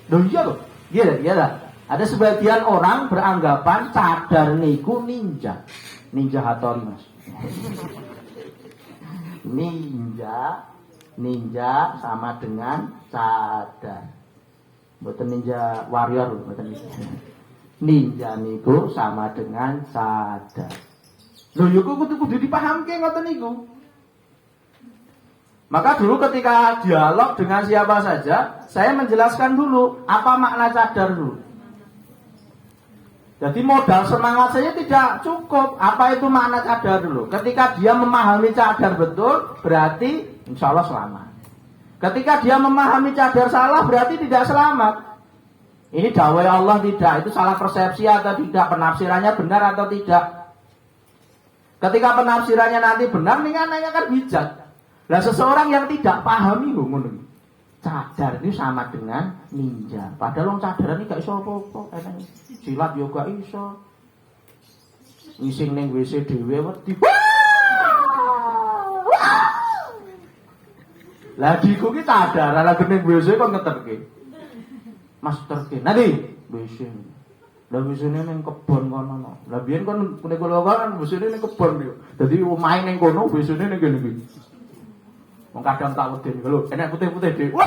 Loh iya loh. Iya lah. Ada sebagian orang beranggapan cadar niku ninja. Ninja Hattori, Mas. Ninja sama dengan cadar. Mboten ninja warrior, mboten ninja niku sama dengan cadar. Lho yo kudu dipahamke ngoten niku. Maka dulu ketika dialog dengan siapa saja, saya menjelaskan dulu apa makna cadar dulu. Jadi modal semangat saya tidak cukup. Apa itu makna cadar dulu? Ketika dia memahami cadar betul, berarti insya Allah selamat. Ketika dia memahami cadar salah, berarti tidak selamat. Ini dawai Allah tidak. Itu salah persepsi atau tidak? Penafsirannya benar atau tidak? Ketika penafsirannya nanti benar, nih nanya kan bijak. Nah seseorang yang tidak pahami, cadar ini sama dengan ninja. Padahal orang cadar ini gak iso apa-apa. Silat yo gak iso. Ngising ning WC dhewe wedi. Lah diku ki cadar, lah ning WC kon ngeterke. Mas terke. Nanti WC. Lah WC-ne ning kebon kono. Lah biyen kon kene kula kan WC-ne ning kebon yo. Dadi main ning kono WC-ne ning kene iki. Wong kadang tak wedi lho, enek putih-putih dhewe.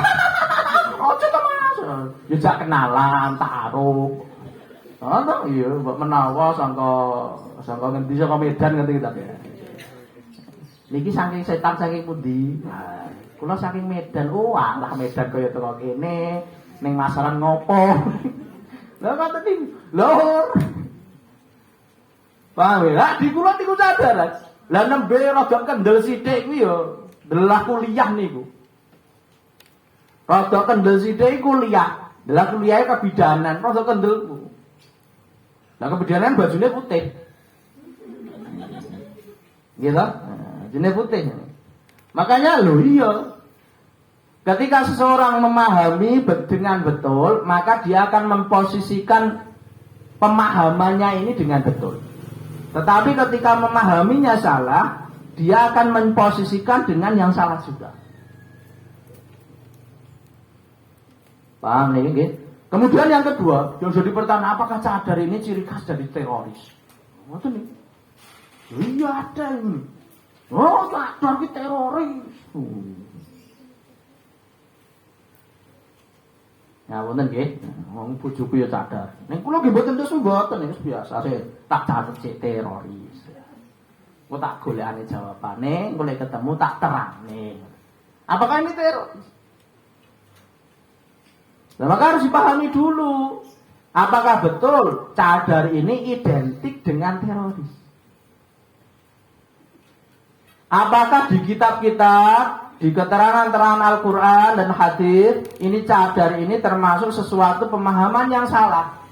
Ojo to Mas. Ya jak kenalan, taruh. Ana iya, mbok menawa sangka ngendi saka Medan ngerti ta. Niki saking setan saking pundi? Nah, kula saking Medan. Oh, alah Medan kaya teko kene, ning masaran ngopo. Lah ngoten iki. Lur. Paham ya? Di kula niku cadar. Lah nembe rada kendel sithik kuwi ya delah kuliah niku. Rada kendel sithik kuliah. Delah kuliahe kebidanan, rada kendel. Lah kebidanan bajunya putih. Gitu? Bajunya putih. Makanya lho iya. Ketika seseorang memahami dengan betul, maka dia akan memposisikan pemahamannya ini dengan betul. Tetapi ketika memahaminya salah, dia akan memposisikan dengan yang salah juga. Paham nih, gitu? Kemudian yang kedua, yang jadi pertanyaan, apakah cadar ini ciri khas dari teroris? Oh, itu nih. Iya ada ini. Oh, cadar ini teroris. Ya, wonten nggih. Wong bojoku ya cadar. Ning kula nggih mboten terus mboten wis biasa tak catet sik teroris. Kok tak golekane jawabane, golek ketemu tak terangne. Apakah ini teroris? Nah, maka harus dipahami dulu, apakah betul cadar ini identik dengan teroris? Apakah di kitab-kitab, di keterangan-keterangan Al-Quran dan hadis, ini cadar ini termasuk sesuatu pemahaman yang salah?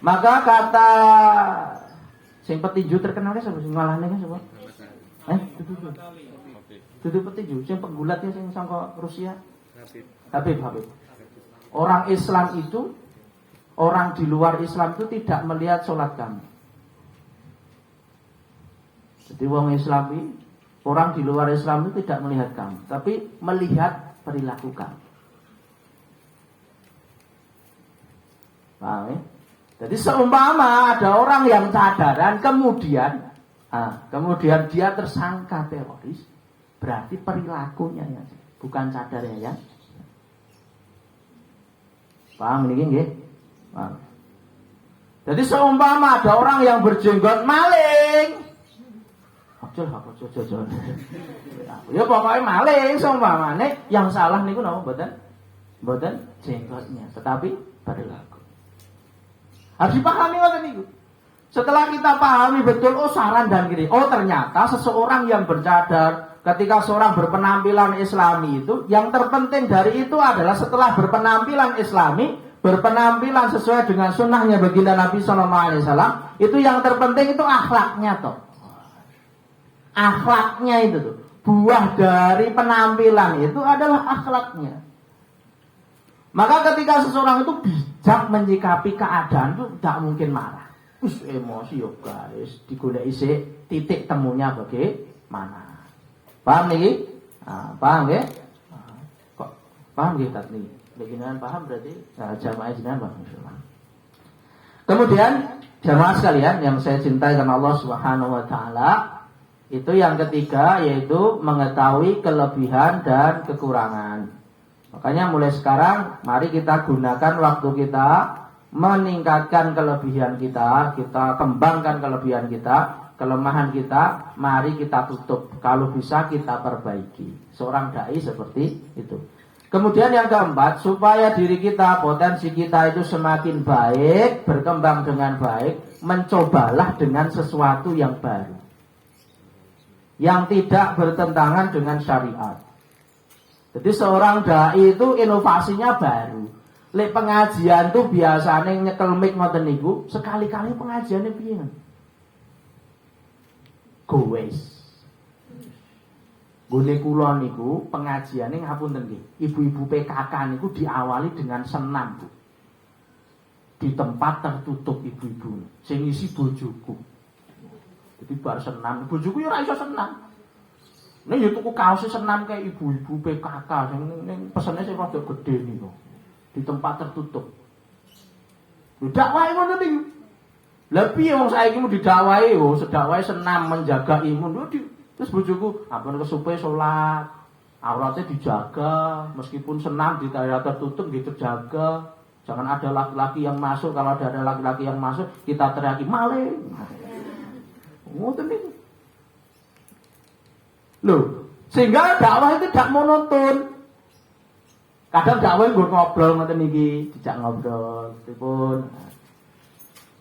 Maka kata sing petinju terkenalnya sapa sing ngalahne kan sapa? Dudu petinju, sing penggulatnya sing sangka Rusia. Habib. Orang Islam itu, orang di luar Islam itu tidak melihat sholat kami. Jadi orang Islam ini, orang di luar Islam itu tidak melihat kami, tapi melihat perilaku kami. Paham ya? Jadi seumpama ada orang yang cadaran kemudian dia tersangka teroris, berarti perilakunya ya, bukan cadarnya ya. Paham ini nggih? Paham. Jadi seumpama ada orang yang berjenggot maling, ojo. Ya pokoknya maling seumpamane yang salah niku napa mboten jenggotnya, tetapi perilaku. Harus dipahami ngoten niku. Setelah kita pahami betul, oh saran dan kiri. Oh ternyata seseorang yang bercadar, ketika seorang berpenampilan Islami itu, yang terpenting dari itu adalah setelah berpenampilan Islami, berpenampilan sesuai dengan sunnahnya baginda Nabi SAW, itu yang terpenting itu akhlaknya toh. Akhlaknya itu tuh. Buah dari penampilan itu adalah akhlaknya. Maka ketika seseorang itu bijak menyikapi keadaan itu tidak mungkin marah. Emosi yo guys, digoleki sik titik temunya bagaimana. Paham niki? Paham nggih? Kok paham nggih tadi? Jenengan paham berarti jamaah jenengan paham insyaallah. Kemudian jamaah sekalian yang saya cintai karena Allah Subhanahu wa taala, itu yang ketiga yaitu mengetahui kelebihan dan kekurangan. Makanya mulai sekarang mari kita gunakan waktu kita meningkatkan kelebihan kita kembangkan kelebihan kita, kelemahan kita, mari kita tutup. Kalau bisa kita perbaiki. Seorang dai seperti itu. Kemudian yang keempat, supaya diri kita, potensi kita itu semakin baik, berkembang dengan baik, mencobalah dengan sesuatu yang baru, yang tidak bertentangan dengan syariat. Jadi seorang dai itu inovasinya baru. Lek pengajian tuh biasanya nyekel mic ngoten niku, sekali-kali pengajiannya piye? Gowes. Gone kula niku pengajiane ngapunten nggih. Ibu-ibu PKK niku diawali dengan senam, Bu. Di tempat tertutup ibu-ibu. Sing isi bojoku. Jadi bar senam, bojoku ya ora iso senam. Nek yo tuku kaos senam kayak ibu-ibu PKK sing pesene sing rada gedhe niku. Di tempat tertutup. Dakwahe ngono niku. Lah piye wong saiki mu didakwahi sedakwahe senam menjaga imun. Terus bojoku ampun kesupe salat, auratnya dijaga, meskipun senam di daerah tertutup gitu terjaga. Jangan ada laki-laki yang masuk, kalau ada laki-laki yang masuk kita teriaki maling. Ngoten niku. Loh, sehingga dakwah itu tidak monoton. Kadang dakwah nggo ngobrol ngoten niki, dijak ngobrol, pripun.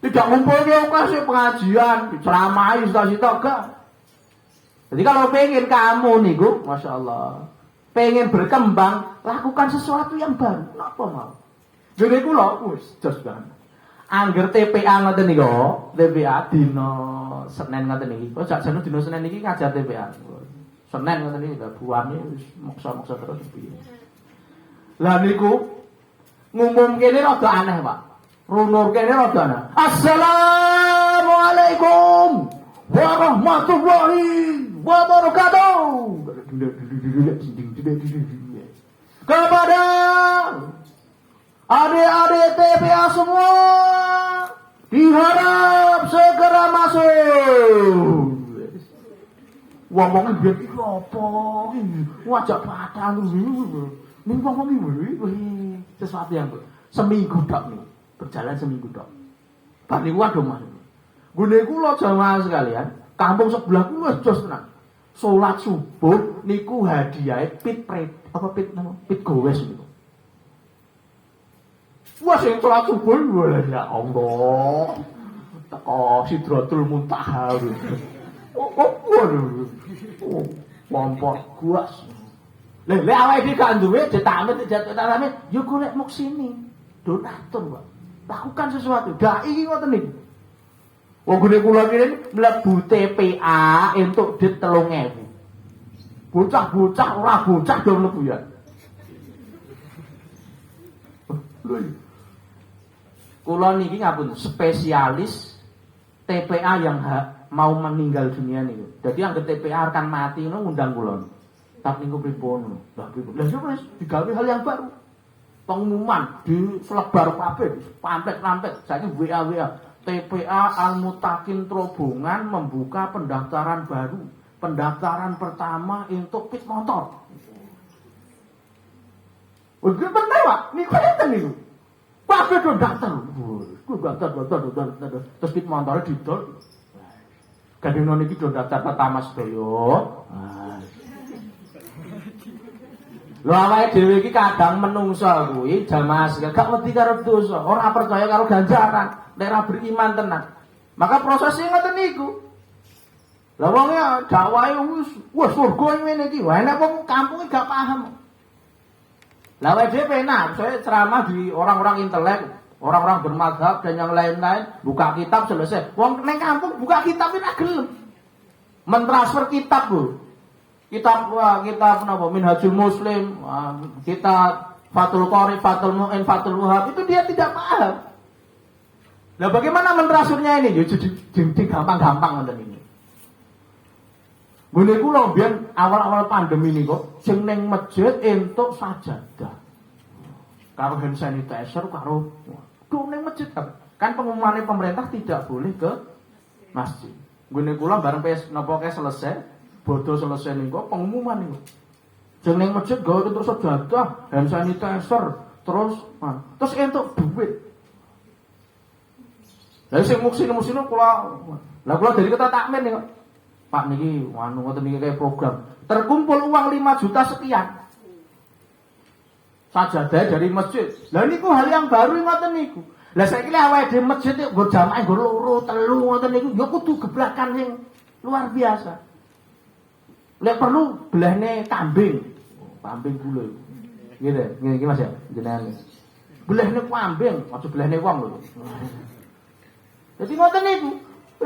Tidak ngumpulnya kasih pengajian, diceramahi sitok-sitok gak. Jadi kalau pengen kamu niku, Masya Allah, pengen berkembang, lakukan sesuatu yang baru. Napa mau? Jadi aku loh, jos banget. Angger TPA ngoten niku, TPA dino Senin ngoten niki. Kok sakjane dino Senin niki ngajar TPA. Senin ngoten niki buane wis moksa-moksa terus piye. Lah niku ngumum kene rada aneh, Pak. Runur kene rada aneh. Assalamualaikum warahmatullahi wabarakatuh. Kepada adik-adik TPA semua diharap segera masuk. Wong-wong iki opo iki? Wajak padang ning wong iki sesuatu yang seminggu tok nih. Berjalan seminggu tok. Bar niku waduh Mas. Gune kula jamaah sekalian, kampung sebelah kula jos tenan. Salat subuh niku hadiahe pit apa pit gowes gitu. Wah sing salat subuh ya Allah. Teko Sidratul Muntaha. Waduh. Pompor guas. Lek awake iki gak duwe ditamit jatuh-tamit, yo golek muk sini. Donatur, Pak. Lakukan sesuatu. Dai iki ngoten niku. Wong gune kula kene mlebu TPA entuk dit 3.000. Bocah-bocah ora bocah do mlebu ya. Lho. Kula niki ngapun spesialis TPA yang mau meninggal dunia niku. Jadi yang ke TPA akan mati ngono ngundang kula. Tapi niku pripun? Lah pripun? Lah wis digawe hal yang baru. Pengumuman di selebar kabeh, pamflet-pamflet, saiki WA. TPA Al-Mutakin Trobongan membuka pendaftaran baru. Pendaftaran pertama untuk pit motor. Udah bener, Pak. Niku enten niku. Kabeh do daftar. Daftar. Terus pit motor didol. Kadang niki do daftar pertama sedaya. Lho awake dhewe iki kadang menungso kuwi jamaah gak wedi karo dosa, ora percaya karo ganjaran, nek ora beriman tenan. Maka prosesnya ngoten niku. Lah wong ya dakwahe wis surga ngene iki. Wah nek wong kampung gak paham. Lah awake dhewe penak, saya ceramah di orang-orang intelek, orang-orang bermadzhab dan yang lain-lain, buka kitab selesai. Wong ning kampung buka kitab ora gelem. Mentransfer kitab lho. Kitab apa Minhajul Muslim, kitab Fathul Qori, Fathul Mu'in, Fathul Wahab itu dia tidak paham. Nah bagaimana mentransfernya ini? Ya jadi gampang-gampang ngoten ini. Ngene kula mbiyen awal-awal pandemi ini kok sing ning masjid entuk sajadah. Karo hand sanitizer karo ning masjid kan pengumuman pemerintah tidak boleh ke masjid. Ngene kula bareng napa selesai bodoh selesai niku pengumuman niku. Jeneng masjid gawe terus sajadah, hand sanitizer, terus entuk duit. Lah sing muksine kula dari kata takmin niku. Pak niki ngoten niki kayak program. Terkumpul uang 5 juta sekian. Sajadah dari masjid. Lah niku hal yang baru ngoten niku. Lah saiki awake dhewe masjid nggo jamaah nggo loro, telu ngoten niku ya kudu gebrakan sing luar biasa. Lek perlu belahne kambing gula. Gitu. Ngene Mas ya, jenengan. Belahne kambing, aja belahne wong lho. Jadi ngoten niku.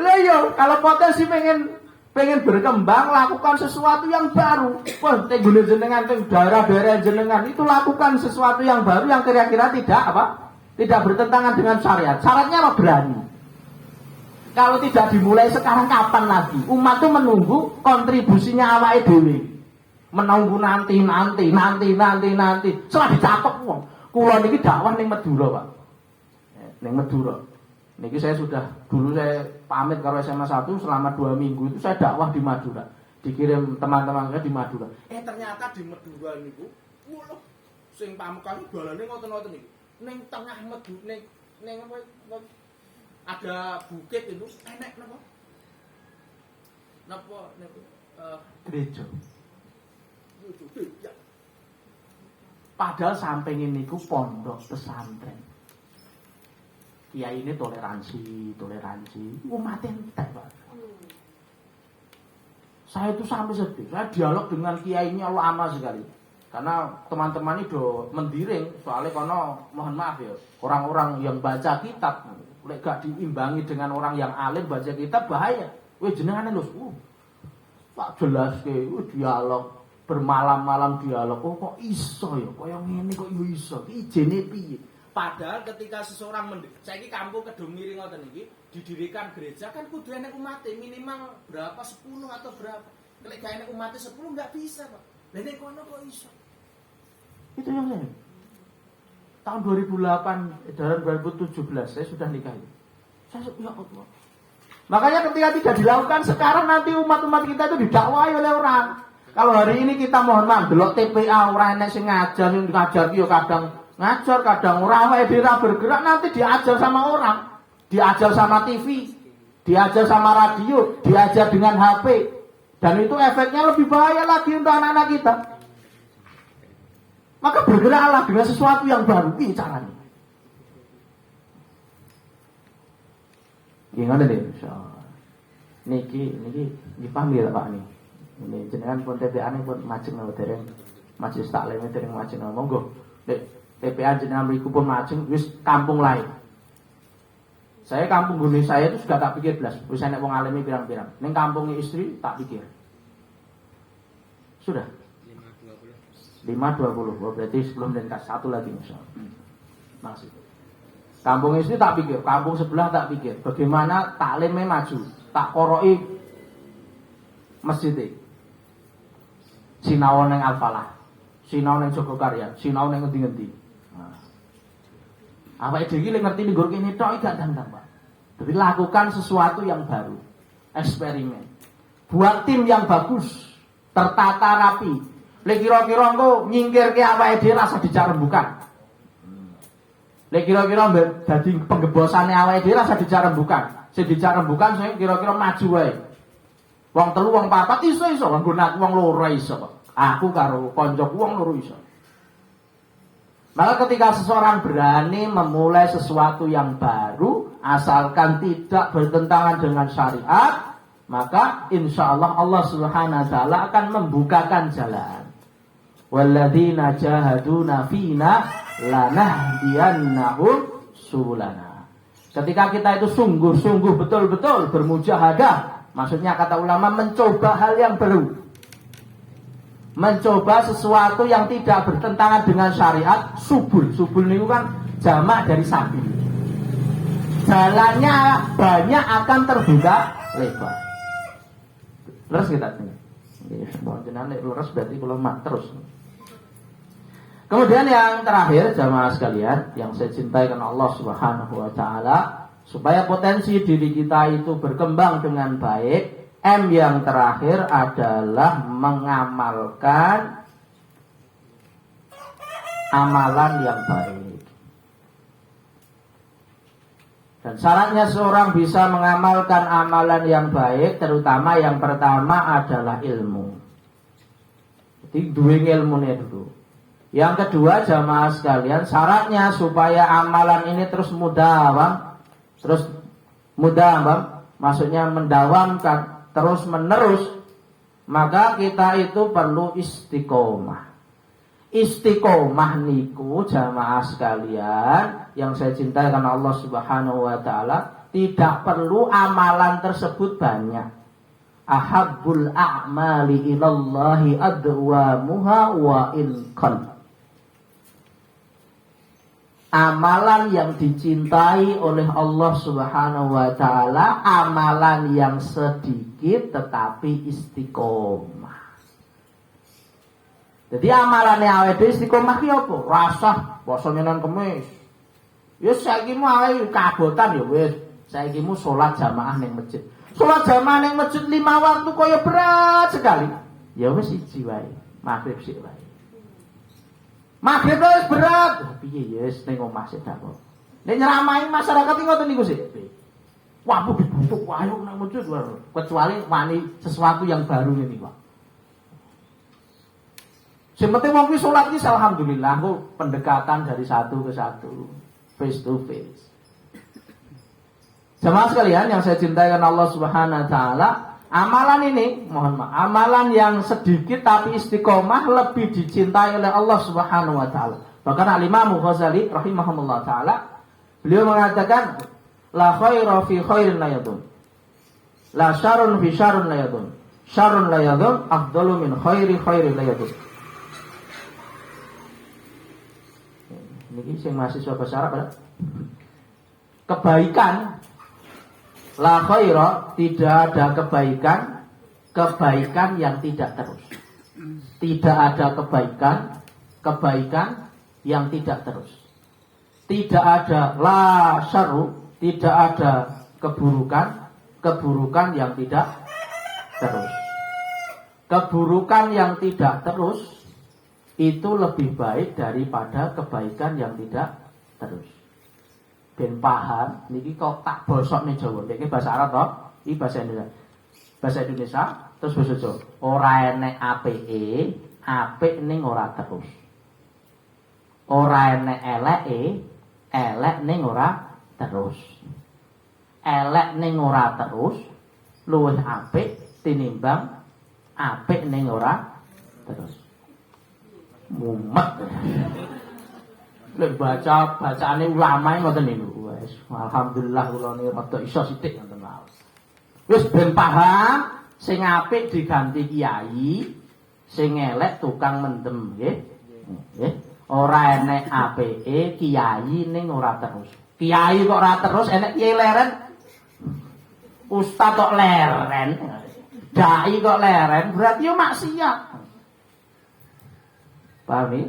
Lha yo kalau potensi pengen berkembang, lakukan sesuatu yang baru. Wah, tenggone jenengan teng daerah-daerah jenengan itu lakukan sesuatu yang baru yang kira-kira tidak bertentangan dengan syariat. Syaratnya apa? Berani. Kalau tidak dimulai sekarang kapan lagi? Umat itu menunggu kontribusinya awake dhewe. Menunggu nanti. Setelah dicatok wong. Kula niki dakwah ning Madura, Pak. Ning Madura. Niki saya pamit karo SMA 1 selama 2 minggu itu saya dakwah di Madura. Dikirim teman-teman saya di Madura. Ternyata di Madura niku mulo sing pamukan dolane ngoten-ngoten niku. Ning tengah Madura ning apa ada bukit itu enek napa gereja. Padahal samping ini ku pondok pesantren. Kiai ini toleransi. Umat entek, Pak. Saya itu sampai sedih. Saya dialog dengan kiainya lama sekali. Karena teman-teman itu mendiring soalnya kono mohon maaf ya, orang-orang yang baca kitab lek gak diimbangi dengan orang yang alim baca kitab bahaya. Weh jenengane lho. Tak jelaske dialog bermalam-malam dialog. Oh kok iso ya? Kaya ngene kok yo iso. Ki ijene piye? Padahal ketika seseorang saiki kampung Kedung-Miring ngoten iki didirikan gereja kan kudu enek umate minimal berapa 10 atau berapa. Lek gak enek umate 10 enggak bisa, Pak. Lah nek kono kok iso? Itu yang lain. Tahun 2008 dan 2017 saya sudah nikah. Saya ya Allah. Makanya ketika tidak dilakukan sekarang nanti umat-umat kita itu didakwai oleh orang. Kalau hari ini kita mohon maaf delok TPA orang enek sing ngajar yo kadang ngajar kadang ora wae dhewe bergerak nanti diajar sama orang. Diajar sama TV, diajar sama radio, diajar dengan HP. Dan itu efeknya lebih bahaya lagi untuk anak-anak kita. Maka bergeraklah dengan sesuatu yang baru. Piye caranya? Gimana deh? Niki dipahami ya Pak nih. Ini jenengan pun TPA ini pun macet nang dereng majelis taklim dereng macet nang monggo. TPA jenengan mriku pun macet wis kampung lain. Saya kampung gune saya itu sudah tak pikir belas. Wis nek wong alimi pirang-pirang. Ning kampungnya istri tak pikir. Sudah. 5.20. Oh, berarti sebelum denkas satu lagi insyaallah. Masih. Kampung istri tak pikir, kampung sebelah tak pikir. Bagaimana taklimnya maju? Tak koroi masjid. Sinau ning Al-Falah. Sinau ning Jogokaryan, sinau ning ngendi-ngendi. Awake dhewe iki ngerti nggur kene tok gak gampang, Pak. Jadi lakukan sesuatu yang baru. Eksperimen. Buat tim yang bagus, tertata rapi. Lek kira-kira engko nyingkirke awake dhewe rasa dijak rembukan. Lek kira-kira dadi penggebosane awake dhewe rasa dijak rembukan. Sing dijak rembukan sing kira-kira maju wae. Wong telu wong papat iso nggo nak wong loro iso kok. Aku karo koncoku wong loro iso. Maka ketika seseorang berani memulai sesuatu yang baru, asalkan tidak bertentangan dengan syariat, maka insya Allah Allah Subhanahu Wa Taala akan membukakan jalan. Walladzina jahaduna fina lanahdiyannahum subulana. Ketika kita itu sungguh-sungguh betul-betul bermujahadah, maksudnya kata ulama mencoba hal yang baru. Mencoba sesuatu yang tidak bertentangan dengan syariat, subul. Subul itu kan jamak dari sabil. Jalannya banyak akan terbuka lebar. Terus kita tanya. Mohon jenengan lurus berarti kalau mak terus. Kemudian yang terakhir jamaah sekalian yang saya cintai karena Allah Subhanahu Wa Taala, supaya potensi diri kita itu berkembang dengan baik. M yang terakhir adalah mengamalkan amalan yang baik. Dan syaratnya seorang bisa mengamalkan amalan yang baik, terutama yang pertama adalah ilmu. Jadi duwe ilmunya dulu. Yang kedua jamaah sekalian, syaratnya supaya amalan ini terus mudawam, maksudnya mendawamkan terus menerus, maka kita itu perlu istiqomah. Istiqomah niku jamaah sekalian yang saya cintai karena Allah Subhanahu Wa Taala, tidak perlu amalan tersebut banyak. Ahabbul a'mali ilallahi adwamuha wa in qal. Amalan yang dicintai oleh Allah Subhanahu Wa Taala, amalan yang sedikit tetapi istiqomah. Jadi amalannya awake dhewe istiqomah ki apa? Rasah poso Senin Kamis. Ya saiki mu awake kabotan ya wis. Saiki mu salat jamaah ning masjid. Salat jamaah ning masjid 5 waktu kaya berat sekali. Ya wis siji wae, maghrib sik wae. Maghrib wis berat. Piye ya wis ning omah sik dak kok. Nek nyeramahi masyarakat iki ngoten niku sik. Wah, dibutuh ayo nang masjid kecuali wani sesuatu yang baru ini, Pak. Sing penting wong kuwi salat iki alhamdulillah kok pendekatan dari satu ke satu, face to face. Jemaah sekalian yang saya cintai karena Allah Subhanahu Wa Taala, amalan ini, mohon maaf, amalan yang sedikit tapi istiqomah lebih dicintai oleh Allah Subhanahu Wa Taala. Bahkan Al-Imam Ghazali rahimahullah taala, beliau mengatakan la khaira fi khairin la yadun. La syarrun fi syarrun la yadun. Syarrun la yadun afdalu min khairi la yadun. Ini sing mahasiswa bahasa Arab ya. Kebaikan la khaira, tidak ada kebaikan yang tidak terus. Tidak ada kebaikan yang tidak terus. Tidak ada la syarru, tidak ada keburukan yang tidak terus. Keburukan yang tidak terus itu lebih baik daripada kebaikan yang tidak terus. Ben paham niki kok tak bosokne Jawa. Niki bahasa Arab toh, iki bahasa Indonesia. Bahasa Indonesia terus basa Jawa. Ora enek apike, apik ning ora terus. ora enek eleke, elek ning ora terus. Elek ning ora terus luwih apik tinimbang apik ning ora terus. Mumet. Lek bacaane ulama ngoten niku wis. Alhamdulillah kula niki rada iso sithik ngoten wae. Wis ben paham sing apik diganti kiai, sing elek tukang mendem, nggih. Nggih. Ora enek apike kiai ning ora terus. Kiai kok ora terus enek kiai leren. Ustaz kok leren. Dai kok leren berarti yo maksiat. Paham iki?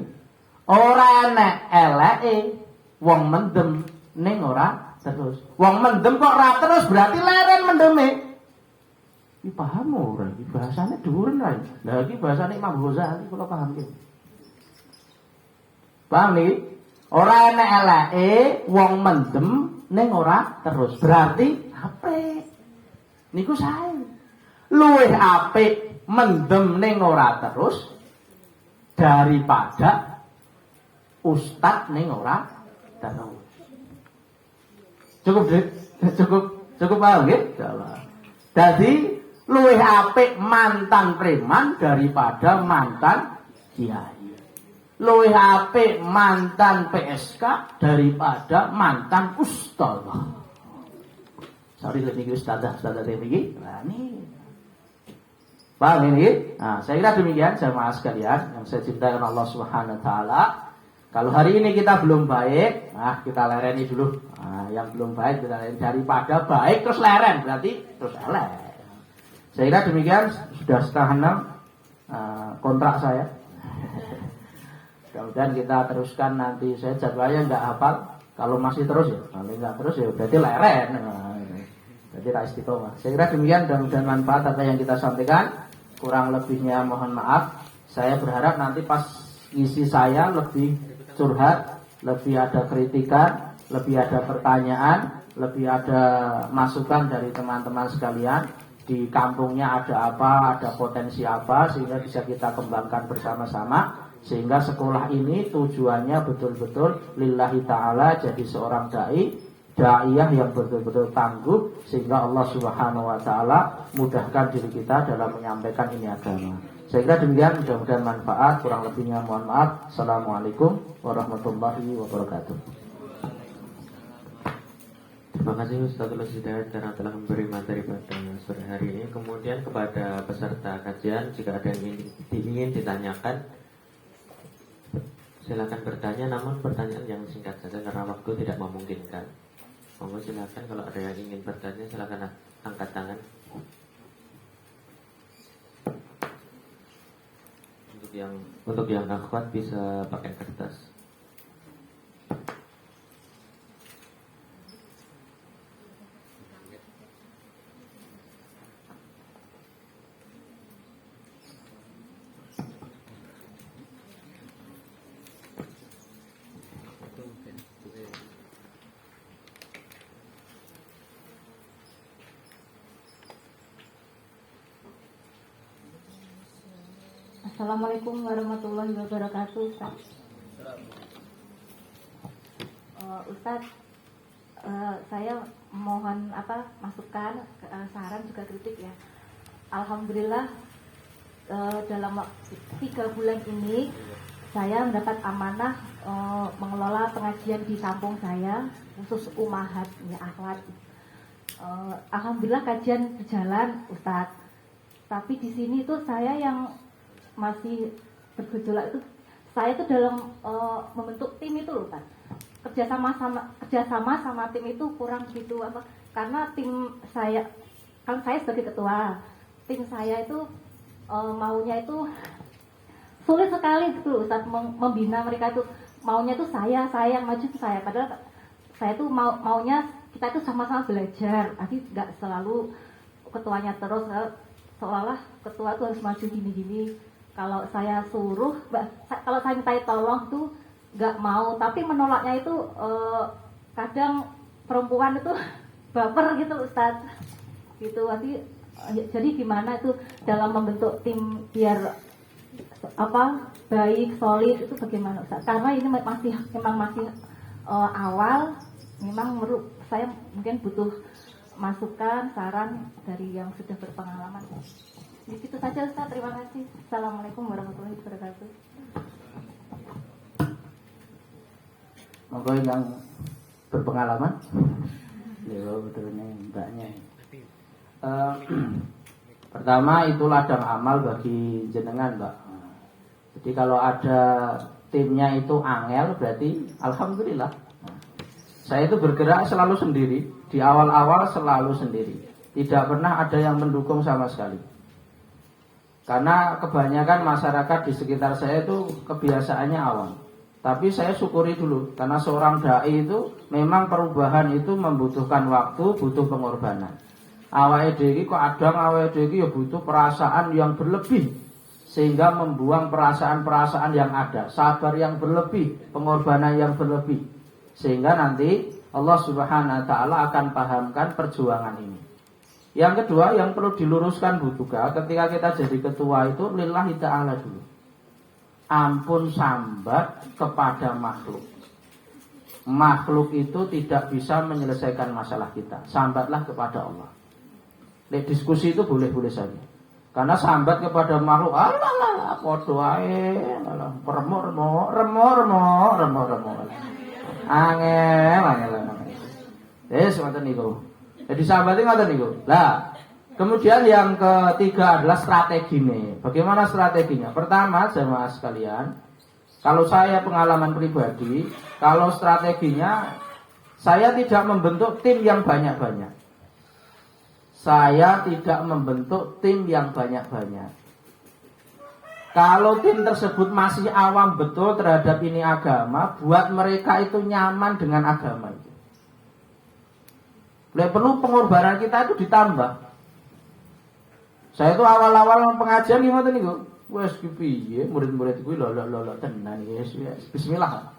Ora enek eleke wong mendem ning ora terus. Wong mendem kok ora terus berarti leren mendeme. Iki paham ora? Iki bahasane dhuwur ra. Lah iki bahasane Imam Ghazali kula paham iki. Paham iki? Ora enek eleke wong mendem ning ora terus. Berarti apik. Niku sae. Luwih apik mendem ning ora terus daripada ustad ning ora terus. Cukup, Dik? Cukup paham nggih? Dadi luwih apik mantan preman daripada mantan kiai. Luwih apik mantan PSK daripada mantan ustaz. Sorry niki ustazah niki. Nah, ini. Paham ini? Nah, saya kira demikian jemaah sekalian yang saya cintai oleh Allah Subhanahu wa taala. Kalau hari ini kita belum baik, nah kita lereni dulu. Nah, yang belum baik kita lereni daripada baik terus leren berarti terus elek. Saya kira demikian sudah 5:30 kontrak saya. Kemudian kita teruskan nanti saya jadwalnya enggak hafal. Kalau masih terus ya, kalau enggak terus ya berarti leren. Nah, jadi tak istiqomah. Saya kira demikian dan manfaat apa yang kita sampaikan. Kurang lebihnya mohon maaf. Saya berharap nanti pas isi saya lebih curhat, lebih ada kritikan, lebih ada pertanyaan, lebih ada masukan dari teman-teman sekalian. Di kampungnya ada apa, ada potensi apa, sehingga bisa kita kembangkan bersama-sama. Sehingga sekolah ini tujuannya betul-betul lillahi ta'ala, jadi seorang da'iyah yang betul-betul tangguh, sehingga Allah Subhanahu wa taala mudahkan diri kita dalam menyampaikan ini agama. Saya kira demikian, mudah-mudahan manfaat, kurang lebihnya mohon maaf. Assalamualaikum warahmatullahi wabarakatuh. Terima kasih Ustadzul Hidayat karena telah memberi materi pada sore hari ini. Kemudian kepada peserta kajian, jika ada yang ingin ditanyakan, silakan bertanya, namun pertanyaan yang singkat saja karena waktu tidak memungkinkan. Monggo silakan, kalau ada yang ingin bertanya silakan angkat tangan. Untuk yang akhwat bisa pakai kertas. Assalamualaikum warahmatullahi wabarakatuh, Ustaz. Ustaz, saya mohon masukan, saran juga kritik ya. Alhamdulillah dalam 3 bulan ini saya mendapat amanah mengelola pengajian di kampung saya, khusus umahat ya akhwat. Alhamdulillah kajian berjalan, Ustaz. Tapi di sini tuh saya yang masih bergejolak itu, saya itu dalam membentuk tim itu loh kan, kerjasama sama tim itu kurang gitu karena tim saya, kan saya sebagai ketua, tim saya itu maunya itu sulit sekali gitu Ustaz, membina mereka itu maunya itu saya yang maju itu saya, padahal saya tuh maunya kita itu sama-sama belajar, nanti nggak selalu ketuanya terus seolah-olah ketua tuh harus maju gini-gini. Kalau saya suruh, kalau saya minta tolong tuh nggak mau, tapi menolaknya itu kadang perempuan itu baper gitu Ustaz. Gitu nanti jadi gimana itu dalam membentuk tim biar baik, solid itu bagaimana Ustaz? Karena ini memang masih awal, memang menurut saya mungkin butuh masukan, saran dari yang sudah berpengalaman. Di situ saja Ustaz, terima kasih. Assalamualaikum warahmatullahi wabarakatuh. Monggo yang berpengalaman. Ya betulnya mbaknya. Pertama itu ladang amal bagi jenengan, Mbak. Jadi kalau ada timnya itu angel berarti alhamdulillah. Saya itu bergerak selalu sendiri, di awal-awal selalu sendiri. Tidak pernah ada yang mendukung sama sekali. Karena kebanyakan masyarakat di sekitar saya itu kebiasaannya awam. Tapi saya syukuri dulu, karena seorang dai itu memang perubahan itu membutuhkan waktu, butuh pengorbanan. Awake dhewe kok adang awake dhewe ya butuh perasaan yang berlebih sehingga membuang perasaan-perasaan yang ada, sabar yang berlebih, pengorbanan yang berlebih. Sehingga nanti Allah Subhanahu wa taala akan pahamkan perjuangan ini. Yang kedua yang perlu diluruskan Bu Tuga, ketika kita jadi ketua itu lillahi ta'ala dulu. Ampun sambat kepada makhluk. Makhluk itu tidak bisa menyelesaikan masalah kita. Sambatlah kepada Allah. Diskusi itu boleh-boleh saja. Karena sambat kepada makhluk, alah, podo ae, remor. Angel. Semacam niku. Jadi sambat itu ngoten niku. Lah, kemudian yang ketiga adalah strateginya. Bagaimana strateginya? Pertama, jemaah sekalian, kalau saya pengalaman pribadi, kalau strateginya saya tidak membentuk tim yang banyak-banyak. Saya tidak membentuk tim yang banyak-banyak. Kalau tim tersebut masih awam betul terhadap ini agama, buat mereka itu nyaman dengan agama itu. Perlu pengorbanan kita itu ditambah. Saya itu awal-awal pengajian gimana niku? Wes piye murid-murid kuwi lho tenan yes. Bismillah.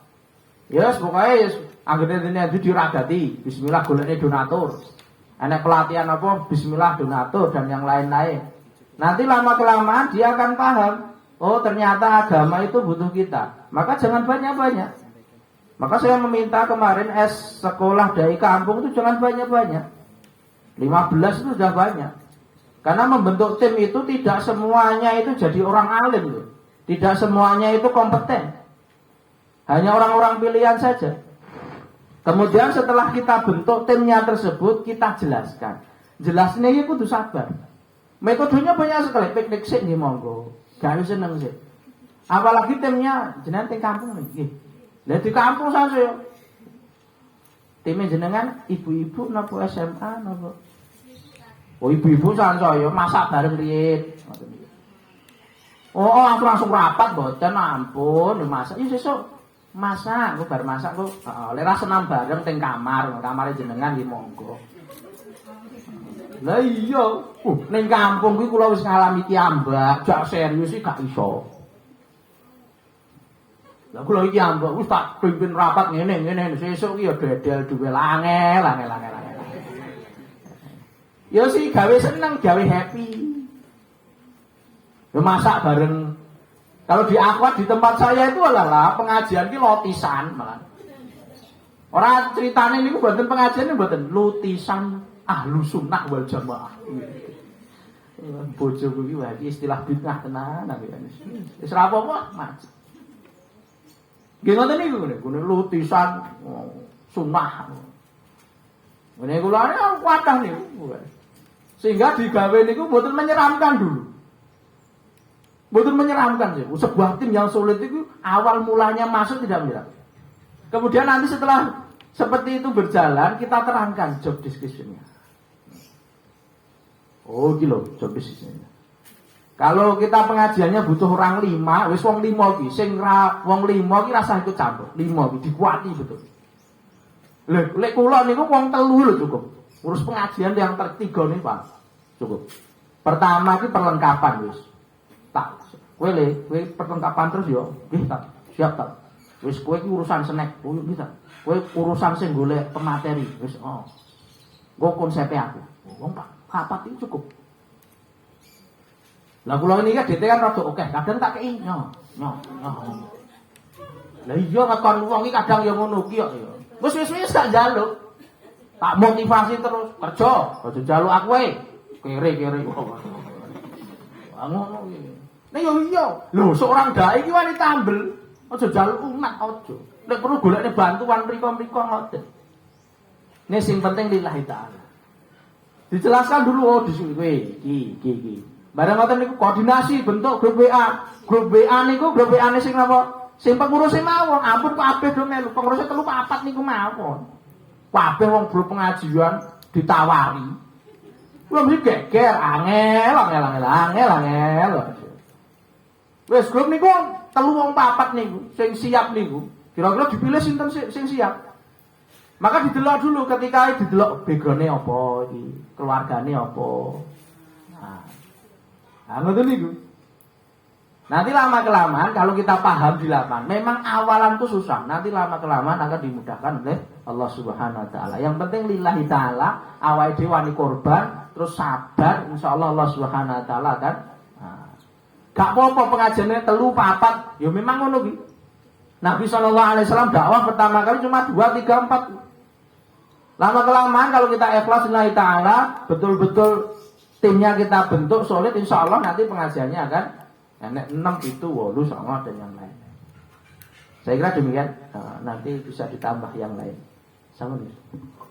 Yes, pokoke yes anggere dene diragati. Bismillah golekne donatur. Ana pelatihan apa? Bismillah donatur dan yang lain-lain. Nanti lama-kelamaan dia akan paham. Oh, ternyata agama itu butuh kita. Maka jangan banyak-banyak. Maka saya meminta kemarin sekolah dai kampung itu jangan banyak-banyak. 15 itu sudah banyak. Karena membentuk tim itu tidak semuanya itu jadi orang alim loh. Tidak semuanya itu kompeten. Hanya orang-orang pilihan saja. Kemudian setelah kita bentuk timnya tersebut, kita jelaskan. Jelasnya itu kudu sabar. Metodenya banyak sekali. Piknik sik nggih monggo. Gawe seneng sik. Apalagi timnya jenengan teng kampung nggih. Lah di kampung saja. Timnya jenengan ibu-ibu napa SMA napa? Oh ibu-ibu sansaya masak bareng riyin. Oh langsung rapat mboten ampun masak. Ya sesuk masak, kok bar masak kok lek ra senam bareng teng kamare jenengan nggih monggo. Lah iya, ning kampung kuwi kula wis ngalami kiambak, jak serius iki gak iso. Lah kula iki ambak wis tak pimpin rapat ngene sesuk ki ya dedel duwe angel. Ya sih gawe seneng, gawe happy. Ya masak bareng. Kalau di akwat di tempat saya itu adalah pengajian ki lotisan malah. Ora critane niku mboten pengajian mboten lutisan Ahlus Sunnah wal Jamaah. Bojo kuwi wae istilah bid'ah tenan aku ya. Wis ora apa-apa, Mas. Nggih ngoten niku ngene lutisan sunnah. Ngene kula kuatah niku. Sehingga digawe niku mboten menyeramkan dulu. Mboten menyeramkan sih. Sebuah tim yang sulit itu awal mulanya masuk tidak menyeramkan. Kemudian nanti setelah seperti itu berjalan, kita terangkan job description-nya. Oh gitu job description-nya. Kalau kita pengajiannya butuh orang 5, wis wong 5 iki sing wong 5 iki rasa ikut campur. 5 iki dikuati betul. Lek kula niku wong 3 lho cukup. Urus pengajian yang tertiga nih Pak. Cukup. Pertama iki perlengkapan wis. Tak kowe perlengkapan terus yo. Nggih tak. Siap tak. Wis kowe iki urusan snack. Oh nggih tak. Kowe urusan sing golek pemateri. Wis Nggo konsepe aku. Wong Pak, papat iki cukup. Lah kula niki DT kan rada akeh, kadang tak kei nyo. Lah iya ngakon wong iki kadang ya ngono ki kok ya. Wis gak njaluk. Tak motivasi terus, kerja, aja njaluk aku wae. Kere-kere. Wah ngono iki. Nek yo iya. Lho seorang dai iki wani tambel. Aja njaluk umat aja. Nek perlu golekne bantuan mriko-mriko ngoten. Nek sing penting lillahi taala. Dijelaskan dulu oh di sini kowe iki. Bareng ngoten niku koordinasi bentuk grup WA. Grup WA niku grup WA-ne sing napa? Sing pengurusé mawon, ampun kabeh do melu. Pengurusé 3-4 niku mawon. Kabeh wong grup pengajian ditawari. Kuwi mesti geger, angel. Wes grup niku 3 wong 4 niku sing siap niku. Kira-kira dipilih sinten sing siap. Maka didelok dulu ketika didelok background-e apa iki, keluargane apa. Nah, ngoten niku. Nanti lama-kelamaan kalau kita paham di lapangan, memang awalan itu susah. Nanti lama-kelamaan akan dimudahkan oleh Allah Subhanahu wa taala. Yang penting lillahi taala, awake dhewe wani korban, terus sabar, insyaallah Allah Subhanahu wa taala kan. Gak apa-apa pengajiannya 3-4, ya memang ngono ki. Nabi sallallahu alaihi wasallam dakwah pertama kali cuma 2, 3, 4. Lama-kelamaan kalau kita ikhlas lillahi taala, betul-betul timnya kita bentuk solid, insyaallah nanti pengajiannya akan nek 6 itu 8 sama dan yang lain. Saya kira demikian. Nanti bisa ditambah yang lain. Sama nih.